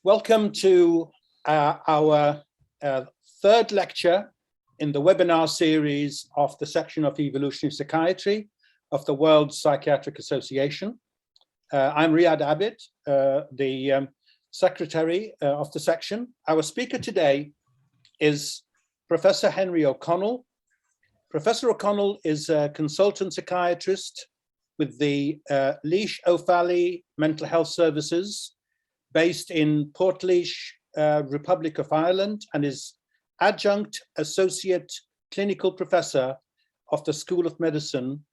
Welcome to our third lecture in the webinar series of the section of Evolutionary Psychiatry of the World Psychiatric Association. I'm Riyad Abid, the secretary of the section. Our speaker today is Professor Henry O'Connell. Professor O'Connell is a consultant psychiatrist with the Laois-Offaly Mental Health Services based in Portlaoise, Republic of Ireland, and is Adjunct Associate Clinical Professor of the School of Medicine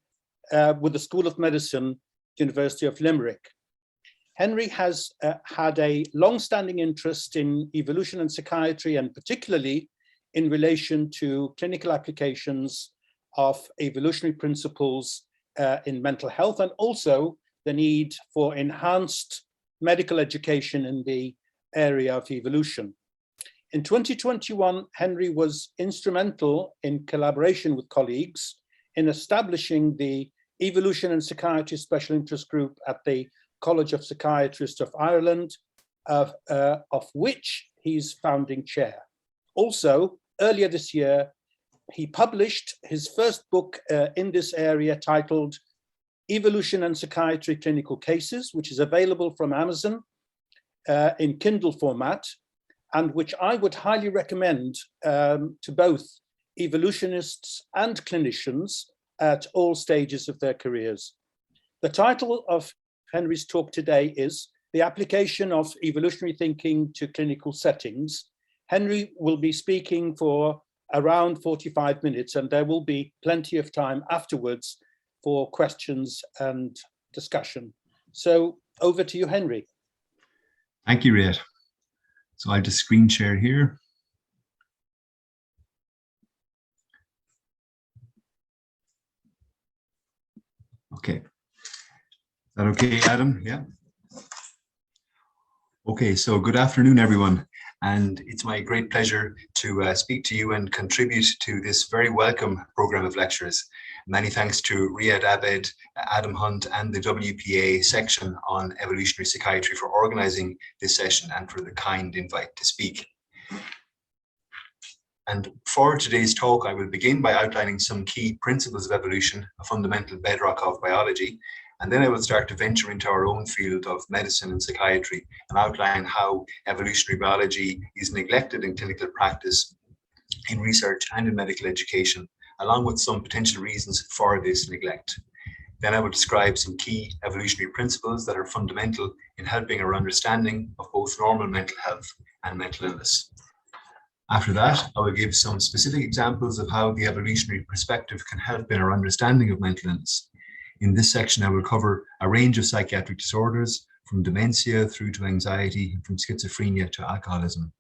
with the School of Medicine, University of Limerick. Henry has had a long-standing interest in evolution and psychiatry, and particularly in relation to clinical applications of evolutionary principles in mental health, and also the need for enhanced medical education in the area of evolution. In 2021, Henry was instrumental in collaboration with colleagues in establishing the Evolution and Psychiatry Special Interest Group at the College of Psychiatrists of Ireland, of which he's founding chair. Also, earlier this year, he published his first book in this area titled Evolution and Psychiatry Clinical Cases, which is available from Amazon in Kindle format, and which I would highly recommend to both evolutionists and clinicians at all stages of their careers. The title of Henry's talk today is The Application of Evolutionary Thinking to Clinical Settings. Henry will be speaking for around 45 minutes, and there will be plenty of time afterwards for questions and discussion. So over to you, Henry. Thank you, Riyad. So I'll just screen share here. Okay. Is that okay, Adam? Yeah. Okay, so good afternoon, everyone. And it's my great pleasure to speak to you and contribute to this very welcome program of lectures. Many thanks to Riyad Abid, Adam Hunt, and the WPA section on evolutionary psychiatry for organizing this session and for the kind invite to speak. And for today's talk, I will begin by outlining some key principles of evolution, a fundamental bedrock of biology. And then I will start to venture into our own field of medicine and psychiatry and outline how evolutionary biology is neglected in clinical practice, in research and in medical education, along with some potential reasons for this neglect. Then I will describe some key evolutionary principles that are fundamental in helping our understanding of both normal mental health and mental illness. After that, I will give some specific examples of how the evolutionary perspective can help in our understanding of mental illness. In this section, I will cover a range of psychiatric disorders, from dementia through to anxiety, and from schizophrenia to alcoholism.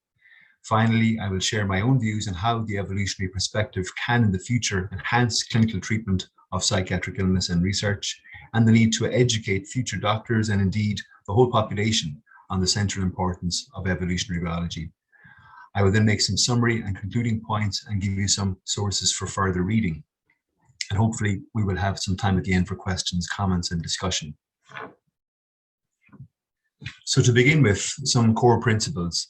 Finally, I will share my own views on how the evolutionary perspective can in the future enhance clinical treatment of psychiatric illness and research, and the need to educate future doctors and indeed the whole population on the central importance of evolutionary biology. I will then make some summary and concluding points and give you some sources for further reading. And hopefully we will have some time at the end for questions, comments, and discussion. So to begin with, some core principles.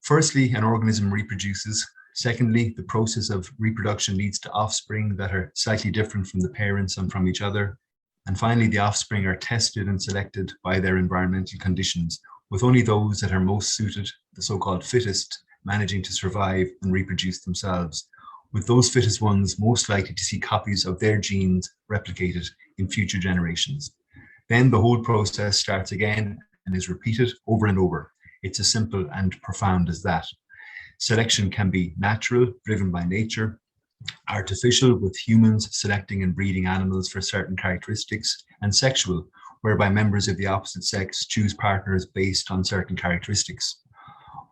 Firstly, an organism reproduces. Secondly, the process of reproduction leads to offspring that are slightly different from the parents and from each other. And finally, the offspring are tested and selected by their environmental conditions, with only those that are most suited, the so-called fittest, managing to survive and reproduce themselves, with those fittest ones most likely to see copies of their genes replicated in future generations. Then the whole process starts again and is repeated over and over. It's as simple and profound as that. Selection can be natural, driven by nature, artificial, with humans selecting and breeding animals for certain characteristics, and sexual, whereby members of the opposite sex choose partners based on certain characteristics.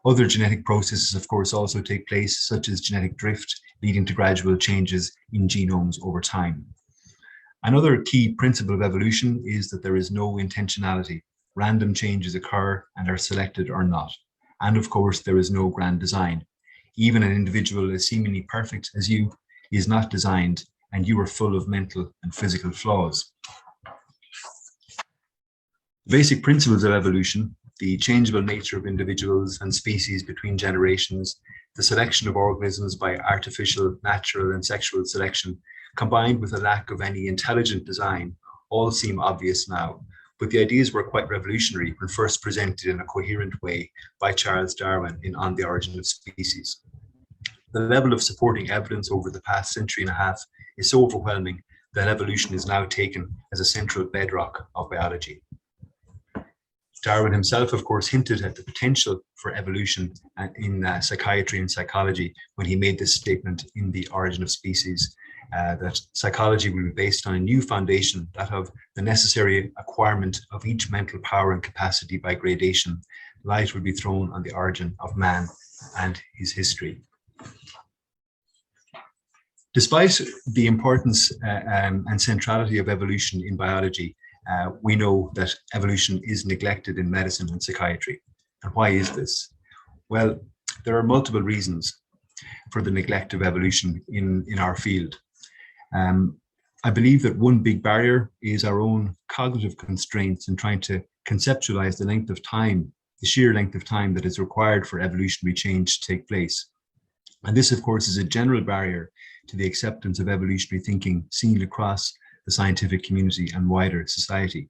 Other genetic processes, of course, also take place, such as genetic drift, leading to gradual changes in genomes over time. Another key principle of evolution is that there is no intentionality. Random changes occur and are selected or not. And of course, there is no grand design. Even an individual as seemingly perfect as you is not designed, and you are full of mental and physical flaws. The basic principles of evolution the changeable nature of individuals and species between generations, the selection of organisms by artificial, natural, and sexual selection, combined with a lack of any intelligent design, all seem obvious now. But the ideas were quite revolutionary when first presented in a coherent way by Charles Darwin in On the Origin of Species. The level of supporting evidence over the past century and a half is so overwhelming that evolution is now taken as a central bedrock of biology. Darwin himself, of course, hinted at the potential for evolution in psychiatry and psychology when he made this statement in The Origin of Species, that psychology will be based on a new foundation, that of the necessary acquirement of each mental power and capacity by gradation. Light will be thrown on the origin of man and his history. Despite the importance and centrality of evolution in biology, we know that evolution is neglected in medicine and psychiatry. And why is this? Well, there are multiple reasons for the neglect of evolution in our field. I believe that one big barrier is our own cognitive constraints in trying to conceptualize the length of time, the sheer length of time that is required for evolutionary change to take place. And this, of course, is a general barrier to the acceptance of evolutionary thinking seen across the scientific community and wider society.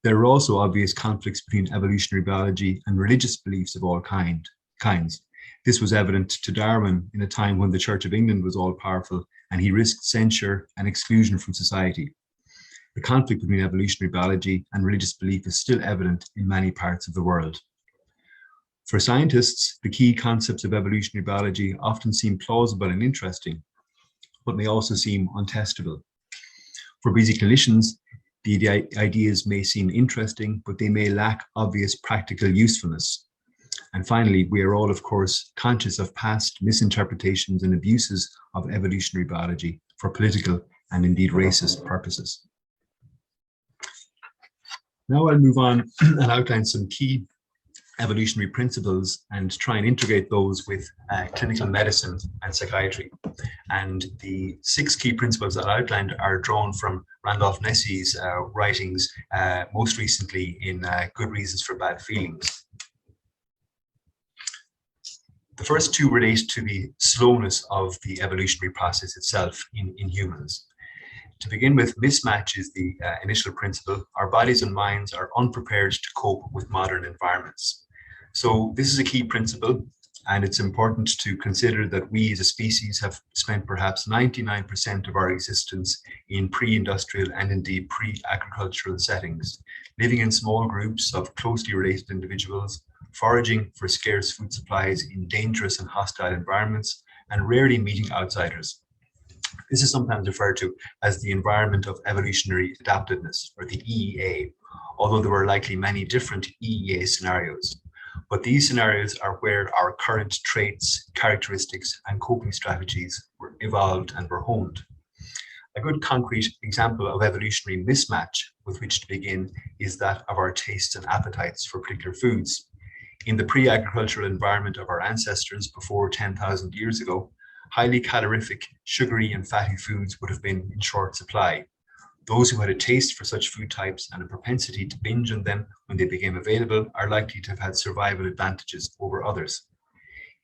There are also obvious conflicts between evolutionary biology and religious beliefs of all kinds. This was evident to Darwin in a time when the Church of England was all-powerful and he risked censure and exclusion from society. The conflict between evolutionary biology and religious belief is still evident in many parts of the world. For scientists, the key concepts of evolutionary biology often seem plausible and interesting, but may also seem untestable. For busy clinicians, the ideas may seem interesting, but they may lack obvious practical usefulness. And finally, we are all, of course, conscious of past misinterpretations and abuses of evolutionary biology for political and indeed racist purposes. Now I'll move on and outline some key evolutionary principles and try and integrate those with clinical medicine and psychiatry. And the 6 key principles that I outlined are drawn from Randolph Nessie's writings, most recently in Good Reasons for Bad Feelings. The first 2 relate to the slowness of the evolutionary process itself in humans. To begin with, mismatch is the initial principle. Our bodies and minds are unprepared to cope with modern environments. So this is a key principle, and it's important to consider that we as a species have spent perhaps 99% of our existence in pre-industrial and indeed pre-agricultural settings, living in small groups of closely related individuals, foraging for scarce food supplies in dangerous and hostile environments, and rarely meeting outsiders. This is sometimes referred to as the environment of evolutionary adaptiveness, or the EEA, although there were likely many different EEA scenarios. But these scenarios are where our current traits, characteristics, and coping strategies were evolved and were honed. A good concrete example of evolutionary mismatch with which to begin is that of our tastes and appetites for particular foods. In the pre-agricultural environment of our ancestors before 10,000 years ago, highly calorific, sugary, and fatty foods would have been in short supply. Those who had a taste for such food types and a propensity to binge on them when they became available are likely to have had survival advantages over others.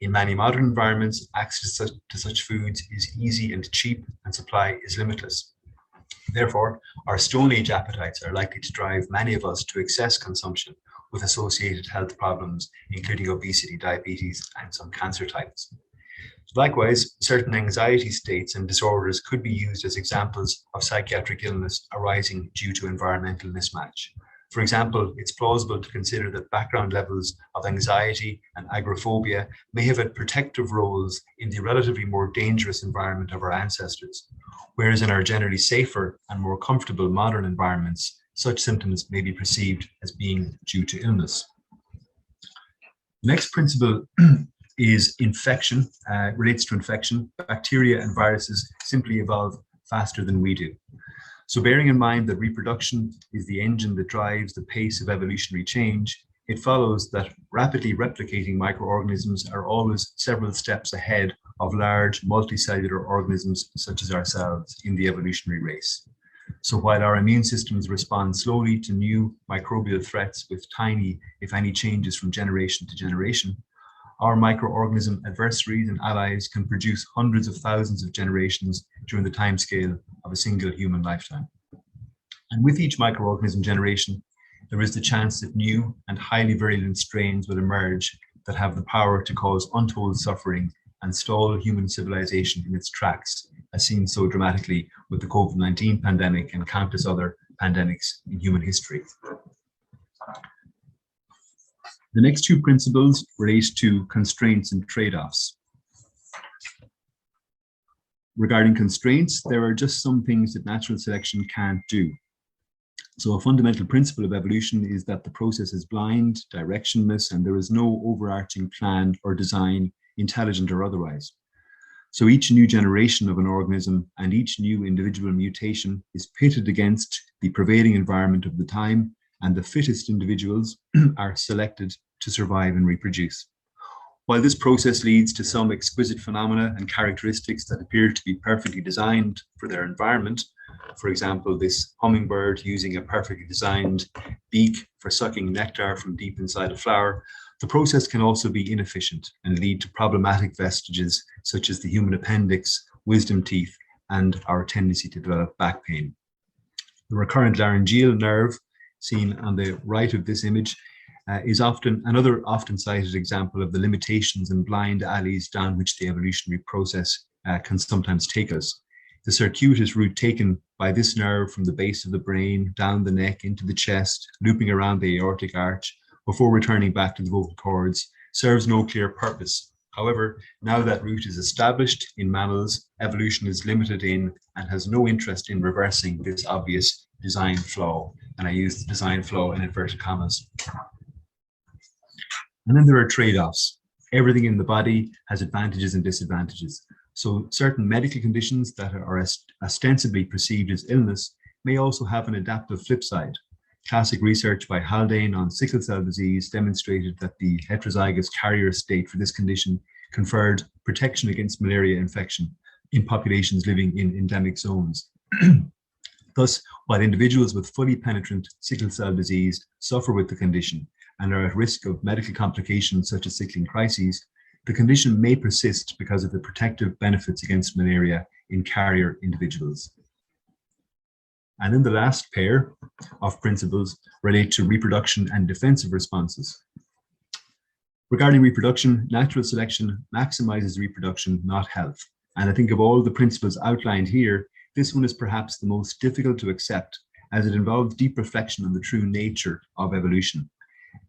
In many modern environments, access to such foods is easy and cheap, and supply is limitless. Therefore, our Stone Age appetites are likely to drive many of us to excess consumption with associated health problems, including obesity, diabetes, and some cancer types. Likewise, certain anxiety states and disorders could be used as examples of psychiatric illness arising due to environmental mismatch. For example, it's plausible to consider that background levels of anxiety and agoraphobia may have had protective roles in the relatively more dangerous environment of our ancestors, whereas in our generally safer and more comfortable modern environments, such symptoms may be perceived as being due to illness. The next principle is infection, relates to infection. Bacteria and viruses simply evolve faster than we do. So bearing in mind that reproduction is the engine that drives the pace of evolutionary change, it follows that rapidly replicating microorganisms are always several steps ahead of large multicellular organisms such as ourselves in the evolutionary race. So while our immune systems respond slowly to new microbial threats with tiny, if any, changes from generation to generation, our microorganism adversaries and allies can produce hundreds of thousands of generations during the timescale of a single human lifetime. And with each microorganism generation, there is the chance that new and highly virulent strains will emerge that have the power to cause untold suffering and stall human civilization in its tracks, as seen so dramatically with the COVID-19 pandemic and countless other pandemics in human history. The next two principles relate to constraints and trade-offs. Regarding constraints, there are just some things that natural selection can't do. So a fundamental principle of evolution is that the process is blind, directionless, and there is no overarching plan or design, intelligent or otherwise. So each new generation of an organism and each new individual mutation is pitted against the prevailing environment of the time, and the fittest individuals are selected to survive and reproduce. While this process leads to some exquisite phenomena and characteristics that appear to be perfectly designed for their environment, for example, this hummingbird using a perfectly designed beak for sucking nectar from deep inside a flower, the process can also be inefficient and lead to problematic vestiges such as the human appendix, wisdom teeth, and our tendency to develop back pain. The recurrent laryngeal nerve, seen on the right of this image, is another often cited example of the limitations and blind alleys down which the evolutionary process can sometimes take us. The circuitous route taken by this nerve from the base of the brain, down the neck, into the chest, looping around the aortic arch, before returning back to the vocal cords, serves no clear purpose. However, now that route is established in mammals, evolution is limited in and has no interest in reversing this obvious design flaw. And I use the design flaw in inverted commas. And then there are trade-offs. Everything in the body has advantages and disadvantages. So certain medical conditions that are ostensibly perceived as illness may also have an adaptive flip side. Classic research by Haldane on sickle cell disease demonstrated that the heterozygous carrier state for this condition conferred protection against malaria infection in populations living in endemic zones. Thus, while individuals with fully penetrant sickle cell disease suffer with the condition and are at risk of medical complications such as sickling crises, the condition may persist because of the protective benefits against malaria in carrier individuals. And then the last pair of principles relate to reproduction and defensive responses. Regarding reproduction, natural selection maximizes reproduction, not health. And I think of all the principles outlined here, this one is perhaps the most difficult to accept, as it involves deep reflection on the true nature of evolution.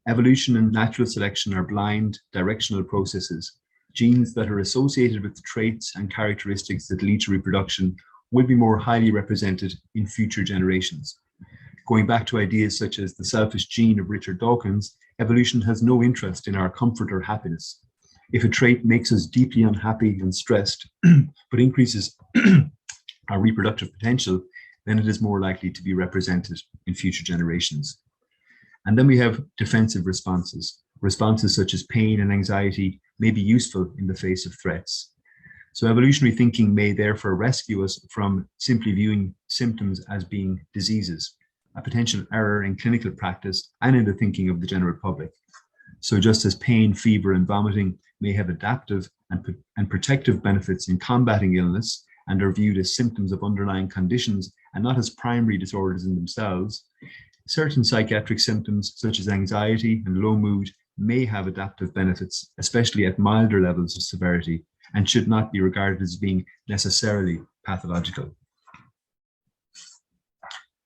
Evolution and natural selection are blind, directional processes. Genes that are associated with the traits and characteristics that lead to reproduction will be more highly represented in future generations. Going back to ideas such as the selfish gene of Richard Dawkins, evolution has no interest in our comfort or happiness. If a trait makes us deeply unhappy and stressed, but increases our reproductive potential, then it is more likely to be represented in future generations. And then we have defensive responses. Responses such as pain and anxiety may be useful in the face of threats. So evolutionary thinking may therefore rescue us from simply viewing symptoms as being diseases, a potential error in clinical practice and in the thinking of the general public. So just as pain, fever, and vomiting may have adaptive and protective benefits in combating illness and are viewed as symptoms of underlying conditions and not as primary disorders in themselves, certain psychiatric symptoms such as anxiety and low mood may have adaptive benefits, especially at milder levels of severity, and should not be regarded as being necessarily pathological.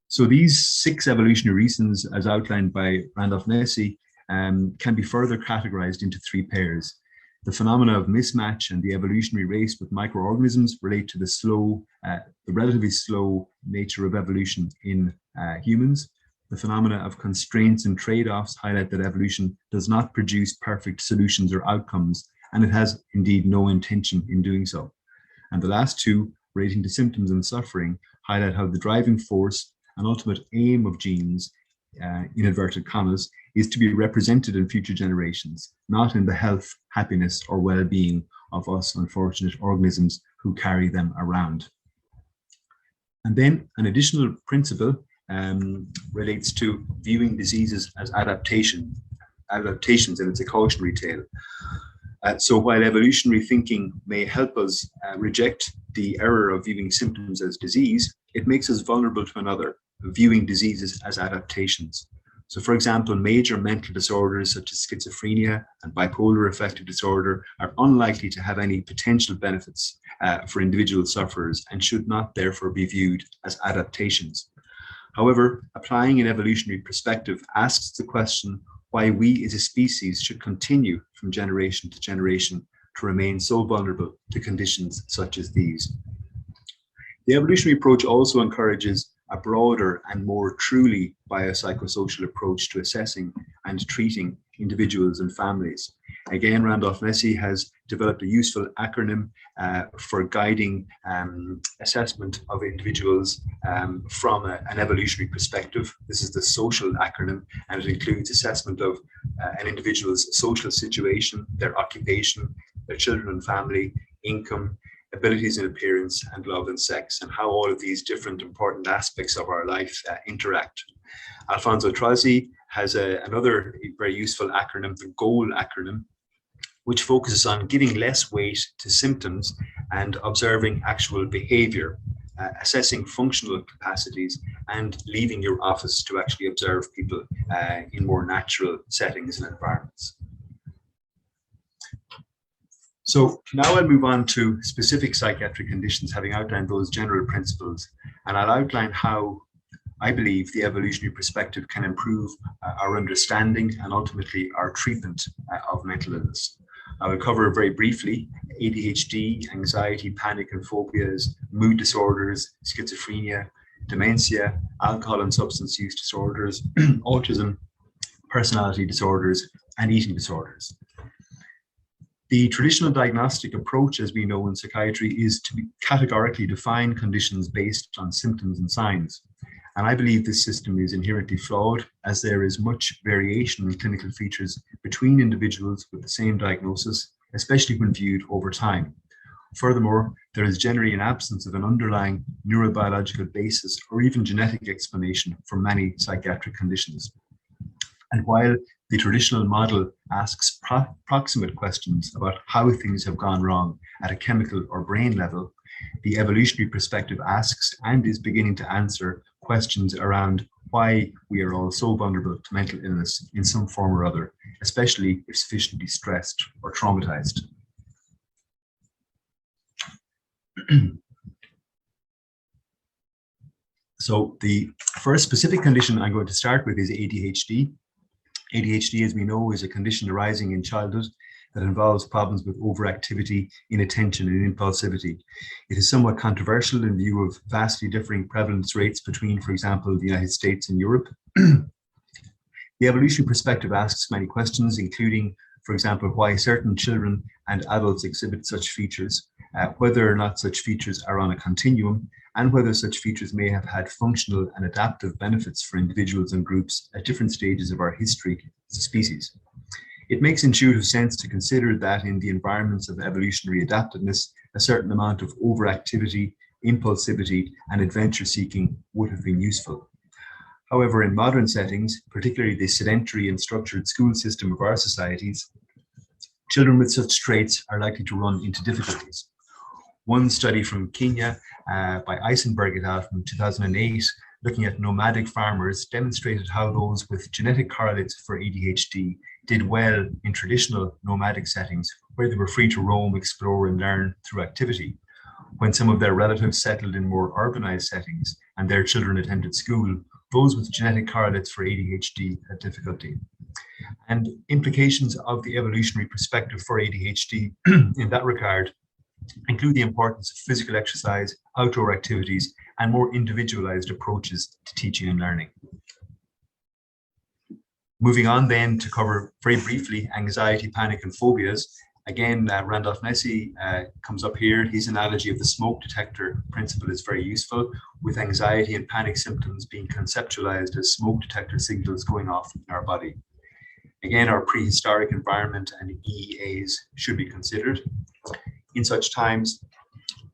So these 6 evolutionary reasons, as outlined by Randolph-Nesse, can be further categorized into 3 pairs. The phenomena of mismatch and the evolutionary race with microorganisms relate to the relatively slow nature of evolution in humans. The phenomena of constraints and trade-offs highlight that evolution does not produce perfect solutions or outcomes, and it has indeed no intention in doing so. And the last 2, relating to symptoms and suffering, highlight how the driving force and ultimate aim of genes, in inverted commas, is to be represented in future generations, not in the health, happiness, or well-being of us unfortunate organisms who carry them around. And then an additional principle relates to viewing diseases as adaptations, and it's a cautionary tale. So while evolutionary thinking may help us reject the error of viewing symptoms as disease, it makes us vulnerable to another, viewing diseases as adaptations. So for example, major mental disorders such as schizophrenia and bipolar affective disorder are unlikely to have any potential benefits for individual sufferers and should not therefore be viewed as adaptations. However, applying an evolutionary perspective asks the question why we as a species should continue from generation to generation to remain so vulnerable to conditions such as these. The evolutionary approach also encourages a broader and more truly biopsychosocial approach to assessing and treating individuals and families. Again, Randolph-Nesse has developed a useful acronym for guiding assessment of individuals from an evolutionary perspective. This is the social acronym, and it includes assessment of an individual's social situation, their occupation, their children and family, income, abilities and appearance, and love and sex, and how all of these different important aspects of our life interact. Alfonso Trozzi has another very useful acronym, the GOAL acronym, which focuses on giving less weight to symptoms and observing actual behavior, assessing functional capacities, and leaving your office to actually observe people in more natural settings and environments. So now I'll move on to specific psychiatric conditions, having outlined those general principles, and I'll outline how I believe the evolutionary perspective can improve our understanding and ultimately our treatment of mental illness. I will cover very briefly ADHD, anxiety, panic and phobias, mood disorders, schizophrenia, dementia, alcohol and substance use disorders, autism, personality disorders, and eating disorders. The traditional diagnostic approach, as we know in psychiatry, is to categorically define conditions based on symptoms and signs. And I believe this system is inherently flawed, as there is much variation in clinical features between individuals with the same diagnosis, especially when viewed over time. Furthermore, there is generally an absence of an underlying neurobiological basis or even genetic explanation for many psychiatric conditions. And while the traditional model asks proximate questions about how things have gone wrong at a chemical or brain level, the evolutionary perspective asks and is beginning to answer questions around why we are all so vulnerable to mental illness in some form or other, especially if sufficiently stressed or traumatized. So the first specific condition I'm going to start with is ADHD. ADHD, as we know, is a condition arising in childhood that involves problems with overactivity, inattention, and impulsivity. It is somewhat controversial in view of vastly differing prevalence rates between, for example, the United States and Europe. The evolutionary perspective asks many questions, including, for example, why certain children and adults exhibit such features, whether or not such features are on a continuum, and whether such features may have had functional and adaptive benefits for individuals and groups at different stages of our history as a species. It makes intuitive sense to consider that in the environments of evolutionary adaptiveness, a certain amount of overactivity, impulsivity, and adventure seeking would have been useful. However, in modern settings, particularly the sedentary and structured school system of our societies, children with such traits are likely to run into difficulties. One study from Kenya by Eisenberg et al. From 2008, looking at nomadic farmers, demonstrated how those with genetic correlates for ADHD did well in traditional nomadic settings where they were free to roam, explore, and learn through activity. When some of their relatives settled in more urbanized settings and their children attended school, those with genetic correlates for ADHD had difficulty. And implications of the evolutionary perspective for ADHD in that regard include the importance of physical exercise, outdoor activities, and more individualized approaches to teaching and learning. Moving on then to cover very briefly anxiety, panic, and phobias. Again, Randolph-Nesse comes up here. His analogy of the smoke detector principle is very useful, with anxiety and panic symptoms being conceptualized as smoke detector signals going off in our body. Again, our prehistoric environment and EEAs should be considered. In such times,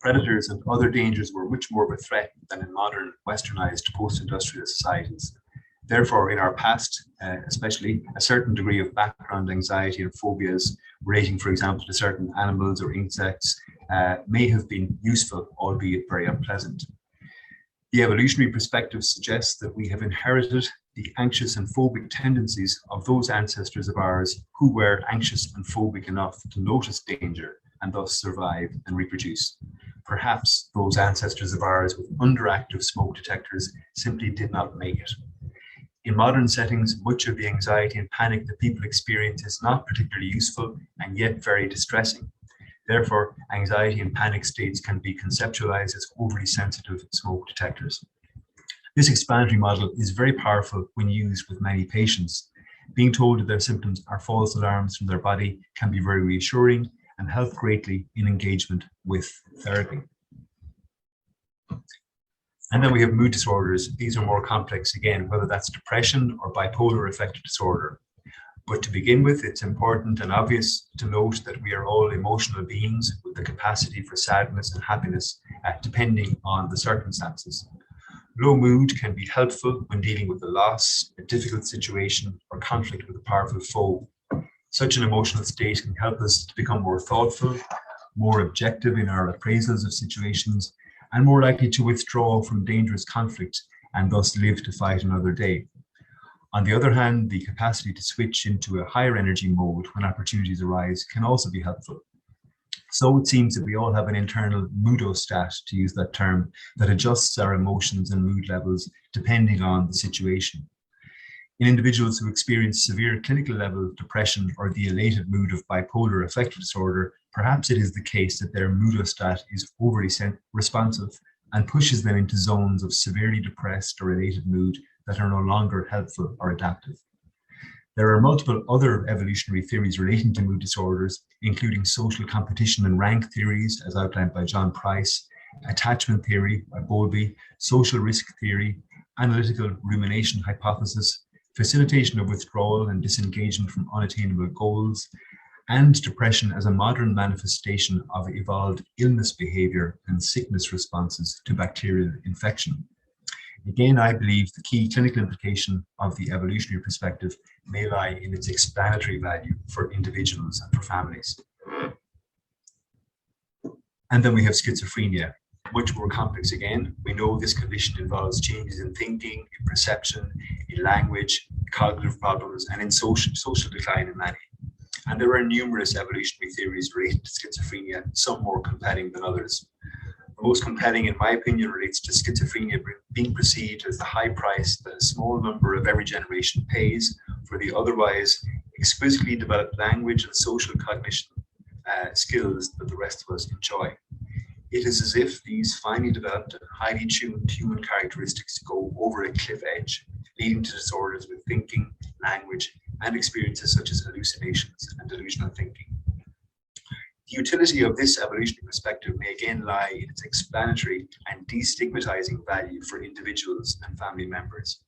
Predators and other dangers were much more of a threat than in modern westernized post-industrial societies. Therefore, in our past, especially, a certain degree of background anxiety and phobias relating, for example, to certain animals or insects may have been useful, albeit very unpleasant. The evolutionary perspective suggests that we have inherited the anxious and phobic tendencies of those ancestors of ours who were anxious and phobic enough to notice danger and thus survive and reproduce. Perhaps those ancestors of ours with underactive smoke detectors simply did not make it. In modern settings, much of the anxiety and panic that people experience is not particularly useful and yet very distressing. Therefore, anxiety and panic states can be conceptualized as overly sensitive smoke detectors. This explanatory model is very powerful when used with many patients. Being told that their symptoms are false alarms from their body can be very reassuring and help greatly in engagement with therapy. And then we have mood disorders. These are more complex again, whether that's depression or bipolar affective disorder. But to begin with, it's important and obvious to note that we are all emotional beings with the capacity for sadness and happiness, depending on the circumstances. Low mood can be helpful when dealing with a loss, a difficult situation, or conflict with a powerful foe. Such an emotional state can help us to become more thoughtful, more objective in our appraisals of situations, and more likely to withdraw from dangerous conflict and thus live to fight another day. On the other hand, the capacity to switch into a higher energy mode when opportunities arise can also be helpful. So it seems that we all have an internal moodostat, to use that term, that adjusts our emotions and mood levels depending on the situation. In individuals who experience severe clinical level depression or the elated mood of bipolar affective disorder, perhaps it is the case that their moodostat is overly responsive and pushes them into zones of severely depressed or elated mood that are no longer helpful or adaptive. There are multiple other evolutionary theories relating to mood disorders, including social competition and rank theories, as outlined by John Price, attachment theory by Bowlby, social risk theory, analytical rumination hypothesis, facilitation of withdrawal and disengagement from unattainable goals, and depression as a modern manifestation of evolved illness behavior and sickness responses to bacterial infection. Again, I believe the key clinical implication of the evolutionary perspective may lie in its explanatory value for individuals and for families. And then we have schizophrenia, much more complex again. We know this condition involves changes in thinking, in perception, in language, cognitive problems, and in social decline in many. And there are numerous evolutionary theories related to schizophrenia, some more compelling than others. The most compelling, in my opinion, relates to schizophrenia being perceived as the high price that a small number of every generation pays for the otherwise exquisitely developed language and social cognition skills that the rest of us enjoy. It is as if these finely developed and highly tuned human characteristics go over a cliff edge, leading to disorders with thinking, language, and experiences such as hallucinations and delusional thinking. The utility of this evolutionary perspective may again lie in its explanatory and destigmatizing value for individuals and family members.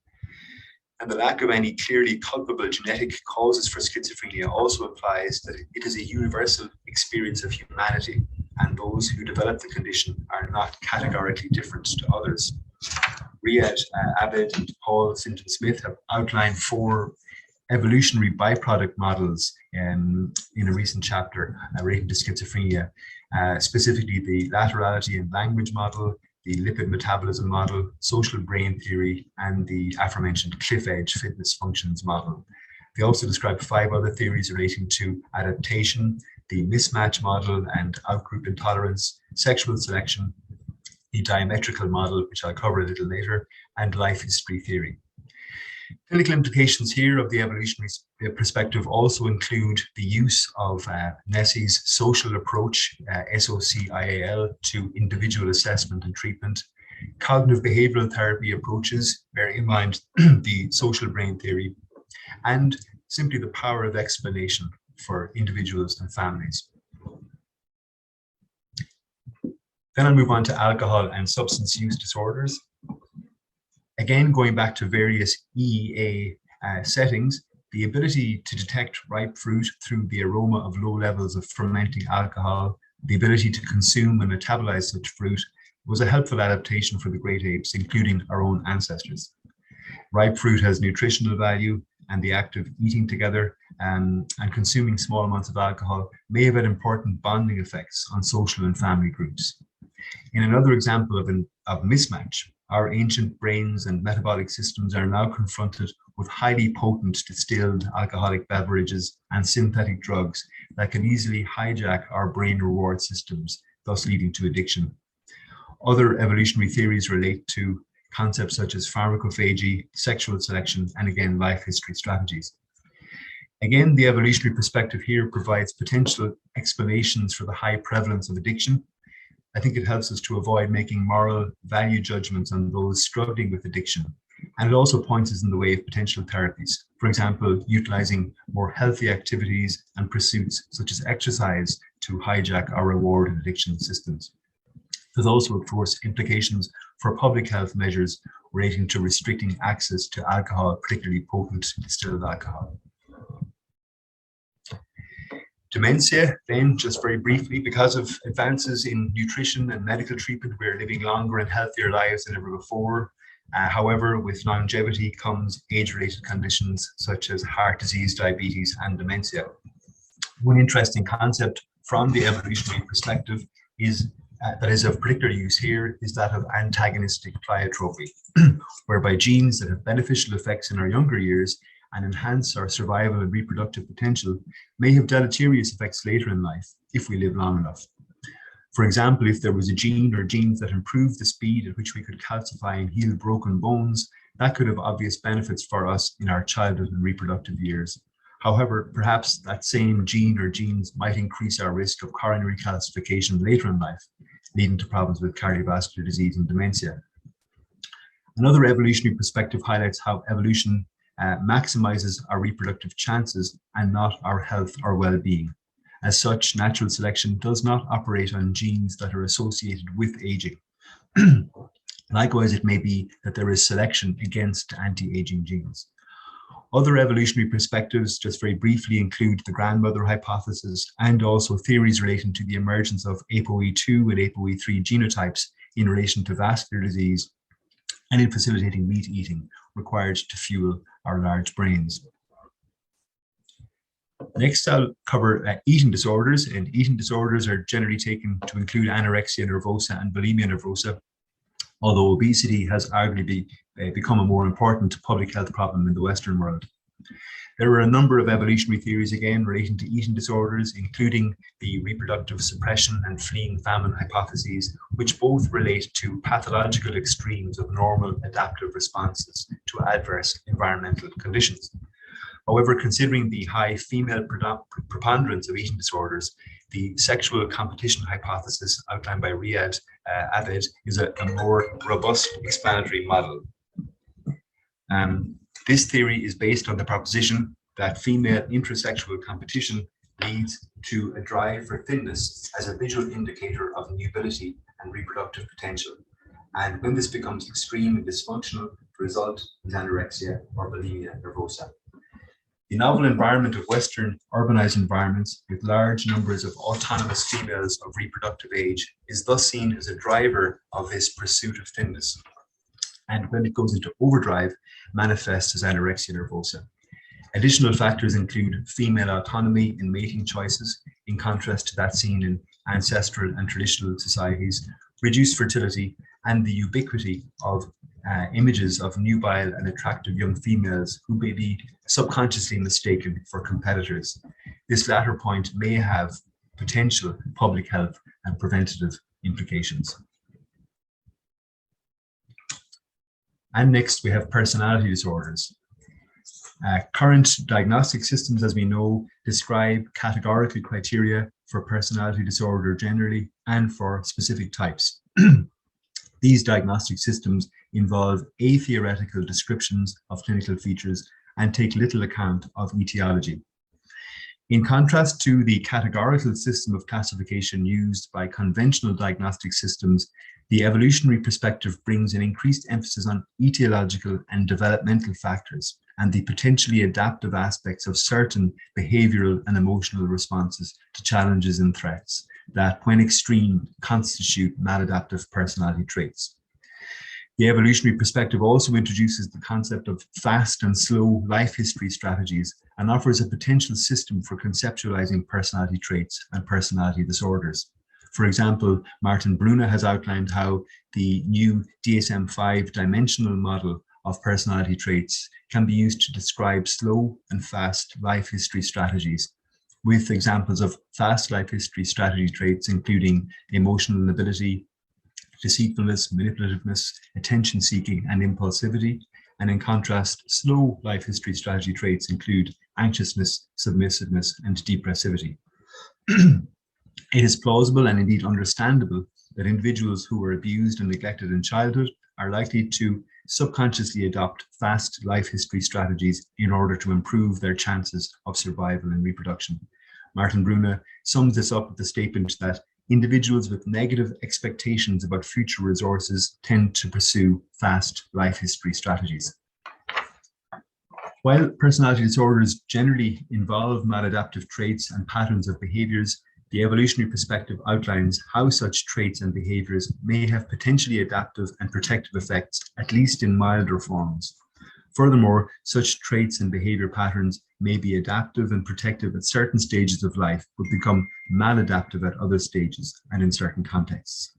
And the lack of any clearly culpable genetic causes for schizophrenia also implies that it is a universal experience of humanity, and those who develop the condition are not categorically different to others. Riyad Abed and Paul Sinton-Smith have outlined 4 evolutionary byproduct models in a recent chapter relating to schizophrenia, specifically the laterality and language model, the lipid metabolism model, social brain theory, and the aforementioned cliff edge fitness functions model. They also describe 5 other theories relating to adaptation, the mismatch model and outgroup intolerance, sexual selection, the diametrical model, which I'll cover a little later, and life history theory. Clinical implications here of the evolutionary perspective also include the use of Nessie's social approach, SOCIAL, to individual assessment and treatment, cognitive behavioral therapy approaches, bearing in mind the social brain theory, and simply the power of explanation for individuals and families. Then I'll move on to alcohol and substance use disorders. Again, going back to various EEA settings, the ability to detect ripe fruit through the aroma of low levels of fermenting alcohol, The ability to consume and metabolize such fruit was a helpful adaptation for the great apes, including our own ancestors. Ripe fruit has nutritional value, and the act of eating together and consuming small amounts of alcohol may have had important bonding effects on social and family groups. In another example of mismatch, our ancient brains and metabolic systems are now confronted with highly potent distilled alcoholic beverages and synthetic drugs that can easily hijack our brain reward systems, thus leading to addiction. Other evolutionary theories relate to concepts such as pharmacophagy, sexual selection, and again, life history strategies. Again, the evolutionary perspective here provides potential explanations for the high prevalence of addiction. I think it helps us to avoid making moral value judgments on those struggling with addiction. And it also points us in the way of potential therapies. For example, utilizing more healthy activities and pursuits such as exercise to hijack our reward and addiction systems. There's also, of course, implications for public health measures relating to restricting access to alcohol, particularly potent distilled alcohol. Dementia, then, just very briefly, because of advances in nutrition and medical treatment, we're living longer and healthier lives than ever before. However, with longevity comes age-related conditions such as heart disease, diabetes, and dementia. One interesting concept from the evolutionary perspective is that is of particular use here is that of antagonistic pleiotropy, whereby genes that have beneficial effects in our younger years and enhance our survival and reproductive potential may have deleterious effects later in life if we live long enough. For example, if there was a gene or genes that improved the speed at which we could calcify and heal broken bones, that could have obvious benefits for us in our childhood and reproductive years. However, perhaps that same gene or genes might increase our risk of coronary calcification later in life, leading to problems with cardiovascular disease and dementia. Another evolutionary perspective highlights how evolution maximizes our reproductive chances and not our health or well-being. As such, natural selection does not operate on genes that are associated with aging. Likewise, it may be that there is selection against anti-aging genes. Other evolutionary perspectives, just very briefly, include the grandmother hypothesis and also theories relating to the emergence of ApoE2 and ApoE3 genotypes in relation to vascular disease and in facilitating meat eating required to fuel our large brains. Next, I'll cover eating disorders, and eating disorders are generally taken to include anorexia nervosa and bulimia nervosa, although obesity has arguably become a more important public health problem in the Western world. There are a number of evolutionary theories, again, relating to eating disorders, including the reproductive suppression and fleeing famine hypotheses, which both relate to pathological extremes of normal adaptive responses to adverse environmental conditions. However, considering the high female preponderance of eating disorders, the sexual competition hypothesis outlined by Riyad Abed is a more robust explanatory model. This theory is based on the proposition that female intrasexual competition leads to a drive for thinness as a visual indicator of nubility and reproductive potential. And when this becomes extreme and dysfunctional, the result is anorexia or bulimia nervosa. The novel environment of Western urbanized environments with large numbers of autonomous females of reproductive age is thus seen as a driver of this pursuit of thinness. And when it goes into overdrive, manifests as anorexia nervosa. Additional factors include female autonomy in mating choices, in contrast to that seen in ancestral and traditional societies, reduced fertility, and the ubiquity of images of nubile and attractive young females who may be subconsciously mistaken for competitors. This latter point may have potential public health and preventative implications. And next, we have personality disorders. Current diagnostic systems, as we know, describe categorical criteria for personality disorder generally and for specific types. These diagnostic systems involve atheoretical descriptions of clinical features and take little account of etiology. In contrast to the categorical system of classification used by conventional diagnostic systems, the evolutionary perspective brings an increased emphasis on etiological and developmental factors and the potentially adaptive aspects of certain behavioral and emotional responses to challenges and threats, that, when extreme, constitute maladaptive personality traits. The evolutionary perspective also introduces the concept of fast and slow life history strategies and offers a potential system for conceptualizing personality traits and personality disorders. For example, Martin Brune has outlined how the new DSM-5 dimensional model of personality traits can be used to describe slow and fast life history strategies, with examples of fast life history strategy traits including emotional lability, deceitfulness, manipulativeness, attention-seeking, and impulsivity. And in contrast, slow life history strategy traits include anxiousness, submissiveness, and depressivity. It is plausible and indeed understandable that individuals who were abused and neglected in childhood are likely to subconsciously adopt fast life history strategies in order to improve their chances of survival and reproduction. Martin Brune sums this up with the statement that individuals with negative expectations about future resources tend to pursue fast life history strategies. While personality disorders generally involve maladaptive traits and patterns of behaviors, the evolutionary perspective outlines how such traits and behaviors may have potentially adaptive and protective effects, at least in milder forms. Furthermore, such traits and behavior patterns may be adaptive and protective at certain stages of life, but become maladaptive at other stages and in certain contexts.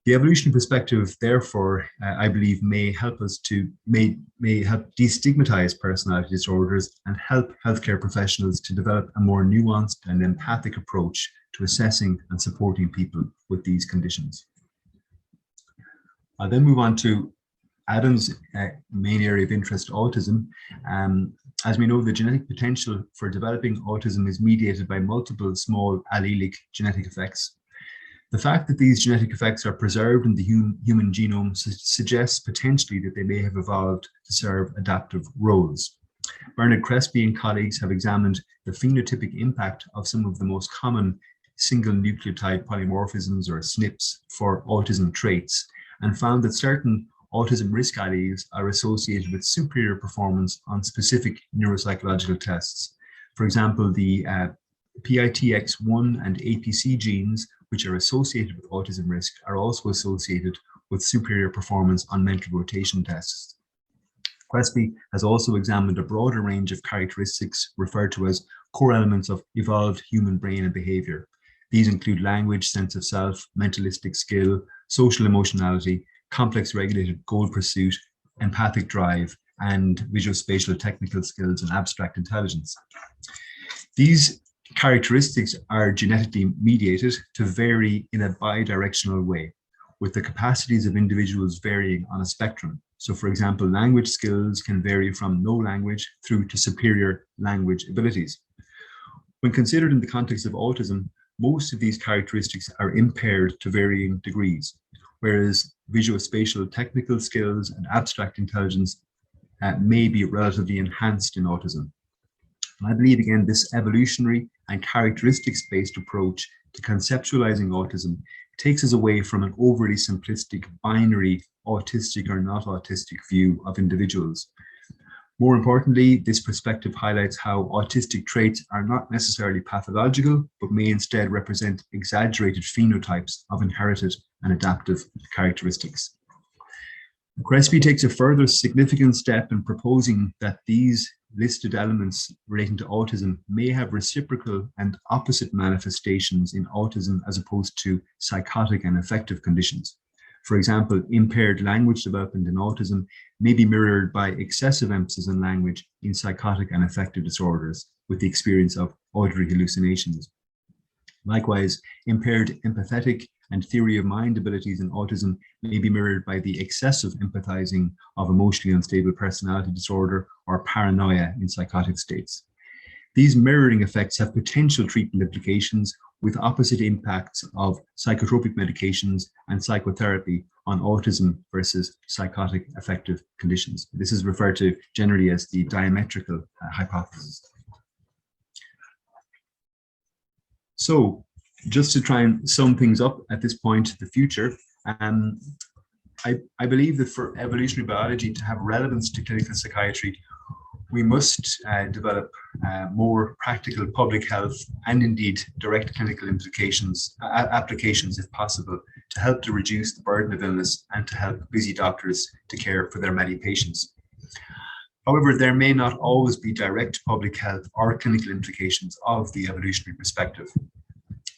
The evolutionary perspective, therefore, I believe may help destigmatize personality disorders and help healthcare professionals to develop a more nuanced and empathic approach to assessing and supporting people with these conditions. I'll then move on to Adam's main area of interest, autism. As we know, the genetic potential for developing autism is mediated by multiple small allelic genetic effects. The fact that these genetic effects are preserved in the human genome suggests potentially that they may have evolved to serve adaptive roles. Bernard Crespi and colleagues have examined the phenotypic impact of some of the most common single nucleotide polymorphisms, or SNPs, for autism traits, and found that certain autism risk alleles are associated with superior performance on specific neuropsychological tests. For example, the PITX1 and APC genes, which are associated with autism risk, are also associated with superior performance on mental rotation tests. Crespi has also examined a broader range of characteristics referred to as core elements of evolved human brain and behavior. These include language, sense of self, mentalistic skill, social emotionality, complex regulated goal pursuit, empathic drive, and visuospatial technical skills and abstract intelligence. These characteristics are genetically mediated to vary in a bidirectional way, with the capacities of individuals varying on a spectrum. So, for example, language skills can vary from no language through to superior language abilities. When considered in the context of autism, most of these characteristics are impaired to varying degrees, whereas visuospatial technical skills and abstract intelligence may be relatively enhanced in autism. And I believe, again, this evolutionary and characteristics-based approach to conceptualizing autism takes us away from an overly simplistic binary autistic or not autistic view of individuals. More importantly, this perspective highlights how autistic traits are not necessarily pathological, but may instead represent exaggerated phenotypes of inherited and adaptive characteristics. Crespi takes a further significant step in proposing that these listed elements relating to autism may have reciprocal and opposite manifestations in autism as opposed to psychotic and affective conditions. For example, impaired language development in autism may be mirrored by excessive emphasis on language in psychotic and affective disorders with the experience of auditory hallucinations. Likewise, impaired empathetic and theory of mind abilities in autism may be mirrored by the excessive empathizing of emotionally unstable personality disorder or paranoia in psychotic states. These mirroring effects have potential treatment implications with opposite impacts of psychotropic medications and psychotherapy on autism versus psychotic affective conditions. This is referred to generally as the diametrical hypothesis. So, just to try and sum things up at this point, the future, I believe that for evolutionary biology to have relevance to clinical psychiatry, We must develop more practical public health and indeed direct clinical applications if possible, to help to reduce the burden of illness and to help busy doctors to care for their many patients. However, there may not always be direct public health or clinical implications of the evolutionary perspective.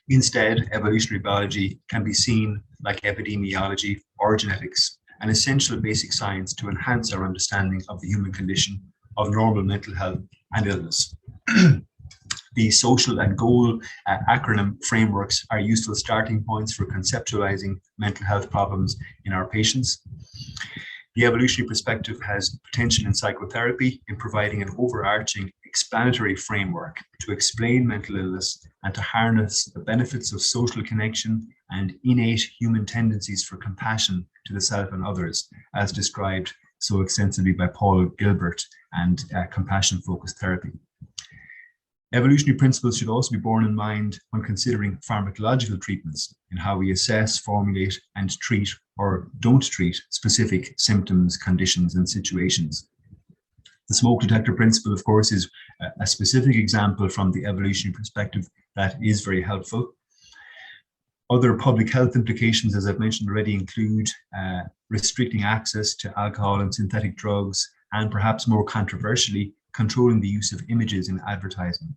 Instead, evolutionary biology can be seen like epidemiology or genetics, an essential basic science to enhance our understanding of the human condition, of normal mental health and illness. The social and goal acronym frameworks are useful starting points for conceptualizing mental health problems in our patients. The evolutionary perspective has potential in psychotherapy in providing an overarching explanatory framework to explain mental illness and to harness the benefits of social connection and innate human tendencies for compassion to the self and others, as described so extensively by Paul Gilbert and compassion-focused therapy. Evolutionary principles should also be borne in mind when considering pharmacological treatments in how we assess, formulate, and treat or don't treat specific symptoms, conditions, and situations. The smoke detector principle, of course, is a specific example from the evolutionary perspective that is very helpful. Other public health implications, as I've mentioned already, include restricting access to alcohol and synthetic drugs, and perhaps more controversially, controlling the use of images in advertising.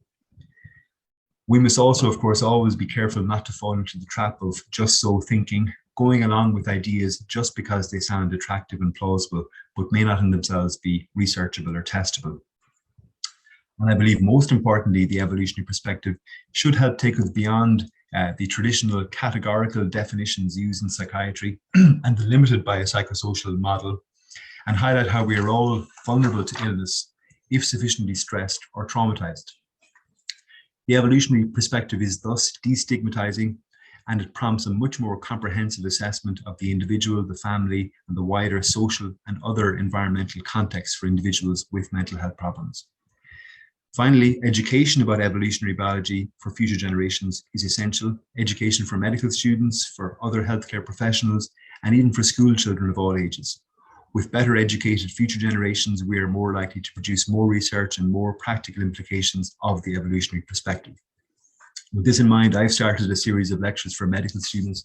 We must also, of course, always be careful not to fall into the trap of just so thinking, going along with ideas just because they sound attractive and plausible, but may not in themselves be researchable or testable. And I believe most importantly, the evolutionary perspective should help take us beyond the traditional categorical definitions used in psychiatry and the limited biopsychosocial model, and highlight how we are all vulnerable to illness if sufficiently stressed or traumatized. The evolutionary perspective is thus destigmatizing, and it prompts a much more comprehensive assessment of the individual, the family, and the wider social and other environmental context for individuals with mental health problems. Finally, education about evolutionary biology for future generations is essential. Education for medical students, for other healthcare professionals, and even for school children of all ages. With better educated future generations, we are more likely to produce more research and more practical implications of the evolutionary perspective. With this in mind, I've started a series of lectures for medical students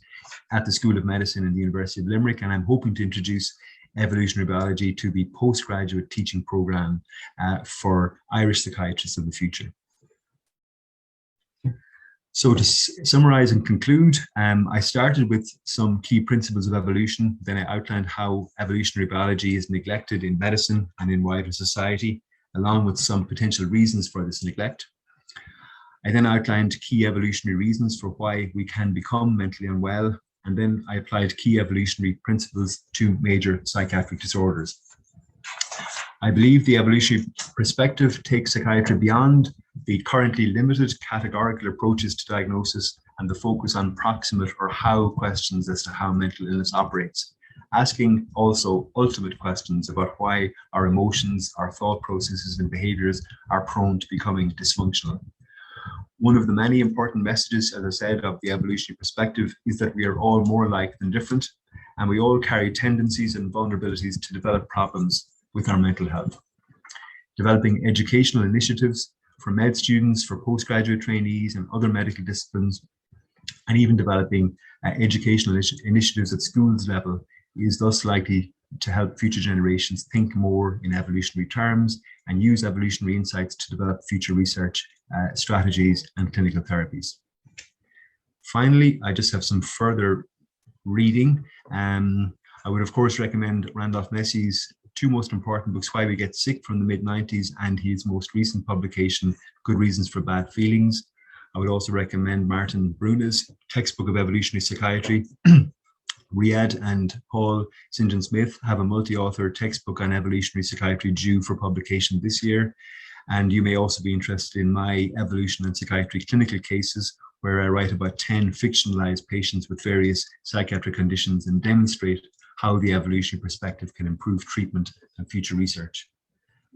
at the School of Medicine in the University of Limerick, and I'm hoping to introduce evolutionary biology to the postgraduate teaching program for Irish psychiatrists of the future. So to summarize and conclude, I started with some key principles of evolution. Then I outlined how evolutionary biology is neglected in medicine and in wider society, along with some potential reasons for this neglect. I then outlined key evolutionary reasons for why we can become mentally unwell, and then I applied key evolutionary principles to major psychiatric disorders. I believe the evolutionary perspective takes psychiatry beyond the currently limited categorical approaches to diagnosis and the focus on proximate or how questions as to how mental illness operates, asking also ultimate questions about why our emotions, our thought processes and behaviors are prone to becoming dysfunctional. One of the many important messages, as I said, of the evolutionary perspective is that we are all more alike than different, and we all carry tendencies and vulnerabilities to develop problems with our mental health. Developing educational initiatives for med students, for postgraduate trainees and other medical disciplines, and even developing educational initiatives at schools level is thus likely to help future generations think more in evolutionary terms and use evolutionary insights to develop future research strategies and clinical therapies. Finally, I just have some further reading. I would of course recommend Randolph Nessie's two most important books, Why We Get Sick from the mid-90s and his most recent publication, Good Reasons for Bad Feelings. I would also recommend Martin Bruna's textbook of evolutionary psychiatry. Riyad and Paul St. John Smith have a multi-author textbook on evolutionary psychiatry due for publication this year. And you may also be interested in my evolution and psychiatry clinical cases, where I write about 10 fictionalized patients with various psychiatric conditions and demonstrate how the evolutionary perspective can improve treatment and future research.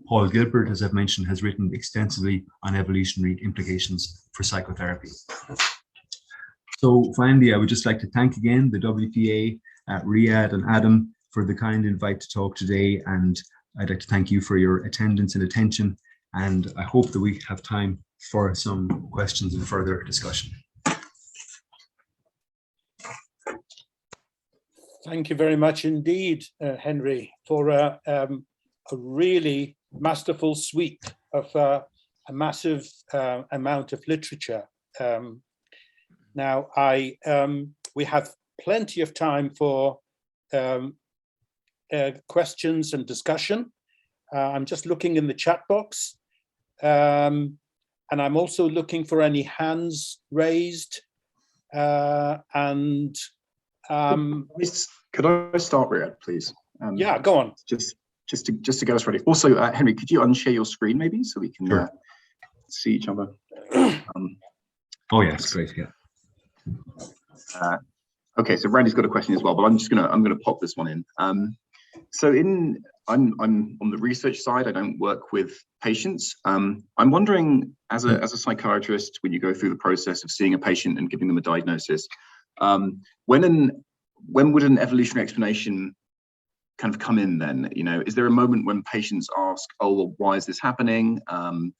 Paul Gilbert, as I've mentioned, has written extensively on evolutionary implications for psychotherapy. So finally, I would just like to thank again the WPA, Riyad and Adam for the kind invite to talk today, and I'd like to thank you for your attendance and attention, and I hope that we have time for some questions and further discussion. Thank you very much indeed, Henry, for a really masterful suite of a massive amount of literature. Now, we have plenty of time for questions and discussion. I'm just looking in the chat box, and I'm also looking for any hands raised. Could I start, Riyad, please? Yeah, go on. Just to get us ready. Also, Henry, could you unshare your screen maybe so we can see each other? Oh yes, great. Yeah. Okay, so Randy's got a question as well, but I'm gonna pop this one in. So I'm on the research side. I don't work with patients. I'm wondering, as a psychiatrist, when you go through the process of seeing a patient and giving them a diagnosis, when would an evolutionary explanation kind of come in then? You know, is there a moment when patients ask, oh, well, why is this happening? And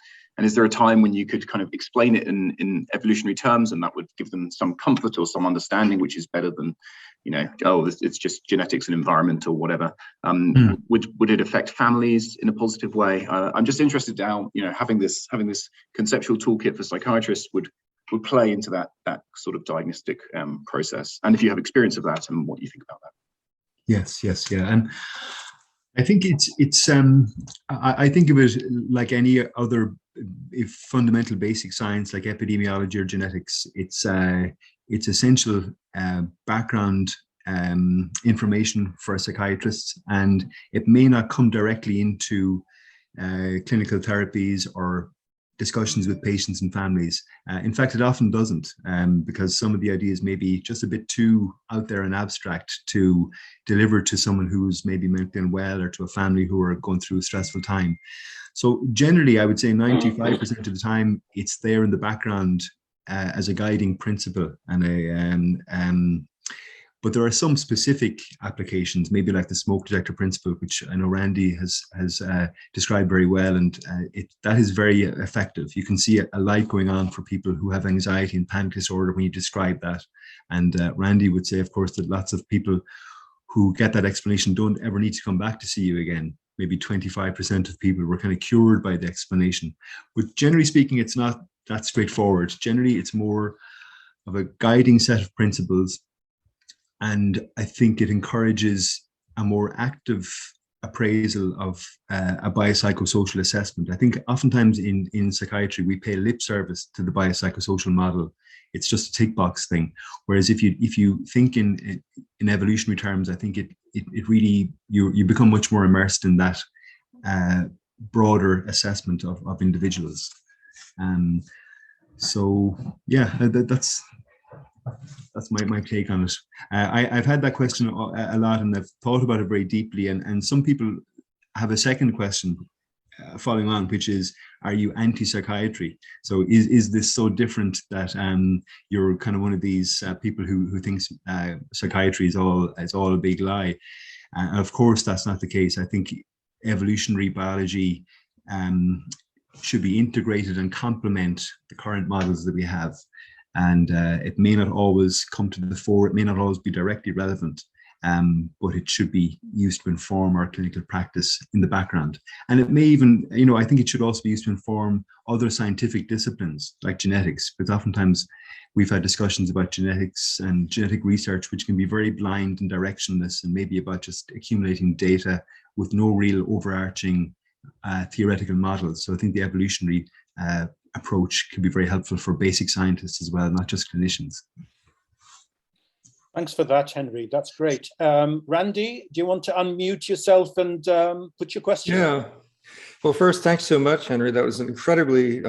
is there a time when you could kind of explain it in evolutionary terms, and that would give them some comfort or some understanding, which is better than, you know, oh, it's just genetics and environment or whatever. Would it affect families in a positive way? I'm just interested now, you know, having this conceptual toolkit for psychiatrists would play into that sort of diagnostic process, and if you have experience of that and what you think about that. Yes, yeah, and I think it's I think of it like any other fundamental basic science like epidemiology or genetics. It's essential background information for a psychiatrist, and it may not come directly into clinical therapies or discussions with patients and families. In fact, it often doesn't, because some of the ideas may be just a bit too out there and abstract to deliver to someone who's maybe mentally unwell or to a family who are going through a stressful time. So generally, I would say 95% of the time, it's there in the background as a guiding principle, and but there are some specific applications, maybe like the smoke detector principle, which I know Randy has described very well, and that is very effective. You can see a light going on for people who have anxiety and panic disorder when you describe that. And Randy would say, of course, that lots of people who get that explanation don't ever need to come back to see you again. Maybe 25% of people were kind of cured by the explanation. But generally speaking, it's not that straightforward. Generally, it's more of a guiding set of principles. And I think it encourages a more active appraisal of a biopsychosocial assessment. I think oftentimes in psychiatry, we pay lip service to the biopsychosocial model. It's just a tick box thing. Whereas if you think in evolutionary terms, I think it really, you become much more immersed in that broader assessment of individuals. So yeah, that's my take on it. I've had that question a lot, and I've thought about it very deeply. And some people have a second question following on, which is, are you anti-psychiatry? So is this so different that you're kind of one of these people who thinks psychiatry is all a big lie? And of course, that's not the case. I think evolutionary biology should be integrated and complement the current models that we have. And it may not always come to the fore, it may not always be directly relevant, but it should be used to inform our clinical practice in the background. And it may even, I think it should also be used to inform other scientific disciplines like genetics, because oftentimes we've had discussions about genetics and genetic research, which can be very blind and directionless, and maybe about just accumulating data with no real overarching theoretical models. So I think the evolutionary approach can be very helpful for basic scientists as well, not just clinicians. Thanks for that, Henry. That's great. Randy, do you want to unmute yourself and put your question? Well, first, thanks so much, Henry. That was an incredibly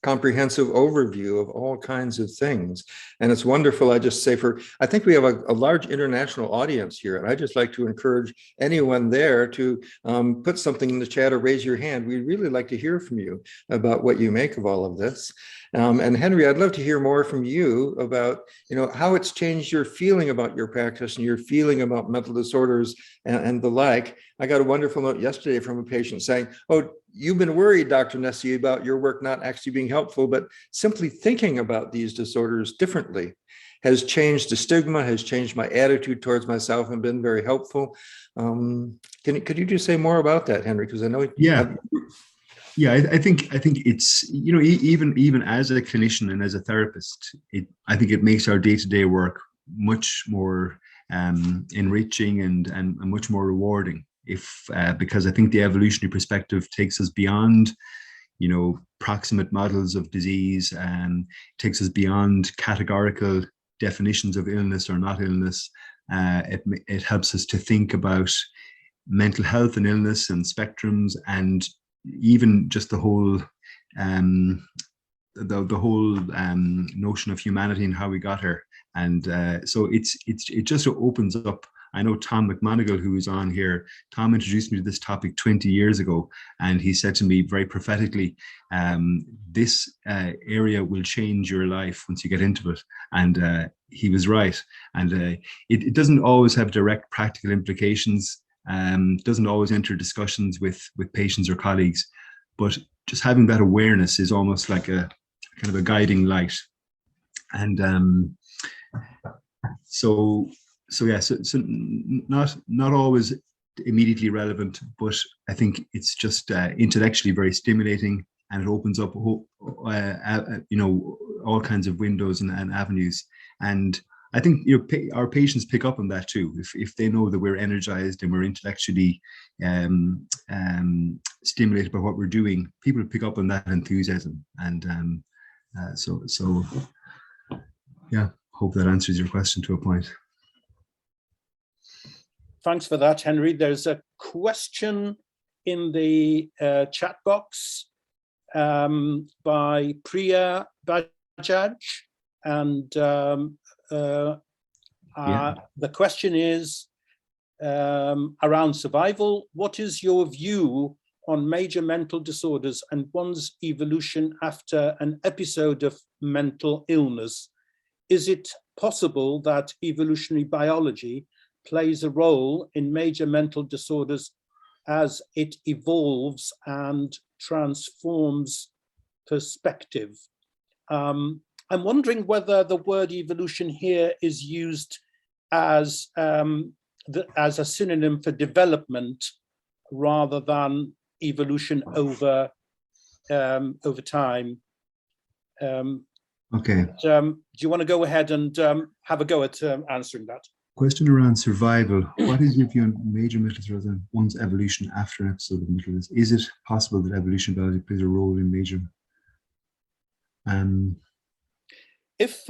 comprehensive overview of all kinds of things. And it's wonderful, I just say, I think we have a large international audience here. And I just like to encourage anyone there to put something in the chat or raise your hand. We'd really like to hear from you about what you make of all of this. And Henry, I'd love to hear more from you about, how it's changed your feeling about your practice and your feeling about mental disorders and the like. I got a wonderful note yesterday from a patient saying, "Oh, you've been worried, Dr. Nesi, about your work not actually being helpful, but simply thinking about these disorders differently has changed the stigma, has changed my attitude towards myself and been very helpful." Could you just say more about that, Henry? Because I know. Yeah, I think it's, even as a clinician and as a therapist, I think it makes our day-to-day work much more enriching and much more rewarding. Because I think the evolutionary perspective takes us beyond, proximate models of disease, and takes us beyond categorical definitions of illness or not illness. It helps us to think about mental health and illness and spectrums, and even just the whole notion of humanity and how we got here. And so it just opens up. I know Tom McMonigal, who was on here, Tom introduced me to this topic 20 years ago, and he said to me very prophetically, this area will change your life once you get into it. And he was right. And it doesn't always have direct practical implications, doesn't always enter discussions with patients or colleagues, but just having that awareness is almost like a kind of a guiding light. And so not always immediately relevant, but I think it's just intellectually very stimulating, and it opens up all kinds of windows and avenues. And I think our patients pick up on that too. If they know that we're energized and we're intellectually stimulated by what we're doing, people pick up on that enthusiasm. And so yeah, hope that answers your question to a point. Thanks for that, Henry. There's a question in the chat box by Priya Bajaj, and the question is around survival. What is your view on major mental disorders and one's evolution after an episode of mental illness? Is it possible that evolutionary biology plays a role in major mental disorders as it evolves and transforms perspective? I'm wondering whether the word evolution here is used as a synonym for development rather than evolution over time. Okay. Do you want to go ahead and have a go at answering that? Question around survival. What is your view on major mental disorders and one's evolution after an episode of mental illness? Is it possible that evolution biology plays a role in major? If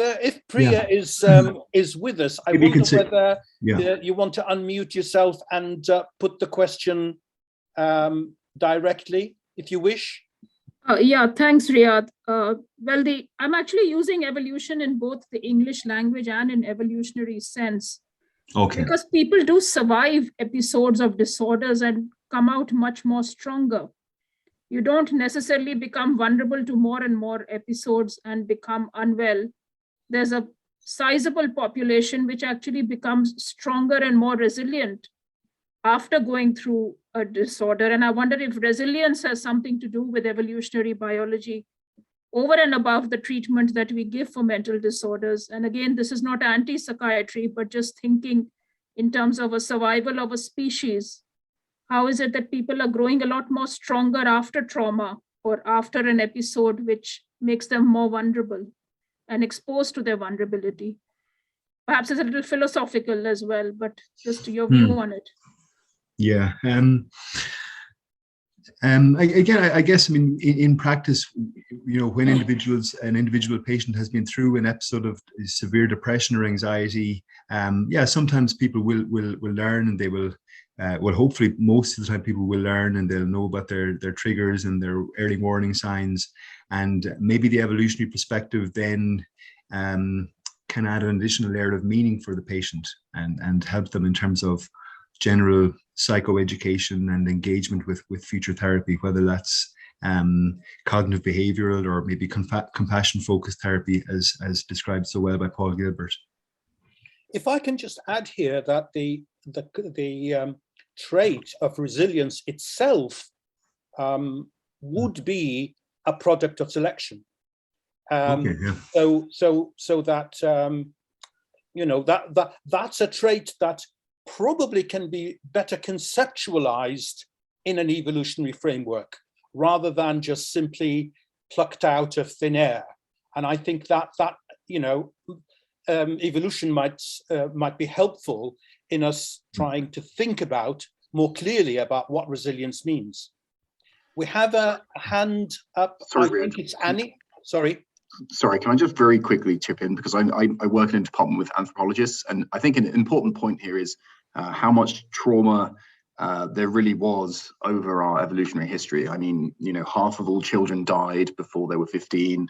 Priya is with us, I wonder whether you want to unmute yourself and put the question directly, if you wish. Yeah, thanks, Riyadh. I'm actually using evolution in both the English language and in evolutionary sense. Okay. Because people do survive episodes of disorders and come out much more stronger. You don't necessarily become vulnerable to more and more episodes and become unwell. There's a sizable population which actually becomes stronger and more resilient after going through a disorder. And I wonder if resilience has something to do with evolutionary biology over and above the treatment that we give for mental disorders. And again, this is not anti-psychiatry, but just thinking in terms of a survival of a species. How is it that people are growing a lot more stronger after trauma or after an episode which makes them more vulnerable and exposed to their vulnerability? Perhaps it's a little philosophical as well, but just your view on it. Yeah. I guess, in practice, when an individual patient has been through an episode of severe depression or anxiety, sometimes people will learn, and they will well, hopefully most of the time people will learn and they'll know about their triggers and their early warning signs, and maybe the evolutionary perspective then can add an additional layer of meaning for the patient and help them in terms of general psychoeducation and engagement with future therapy, whether that's cognitive behavioral or maybe compassion focused therapy as described so well by Paul Gilbert. If I can just add here that the trait of resilience itself would be a product of selection. Okay, yeah. So that you know, that's a trait that probably can be better conceptualized in an evolutionary framework rather than just simply plucked out of thin air. And I think that you know, evolution might be helpful in us trying to think about more clearly about what resilience means. We have a hand up. Sorry, I think it's Annie. Sorry. Sorry, can I just very quickly chip in, because I work in a department with anthropologists, and I think an important point here is how much trauma there really was over our evolutionary history. I mean, you know, half of all children died before they were 15.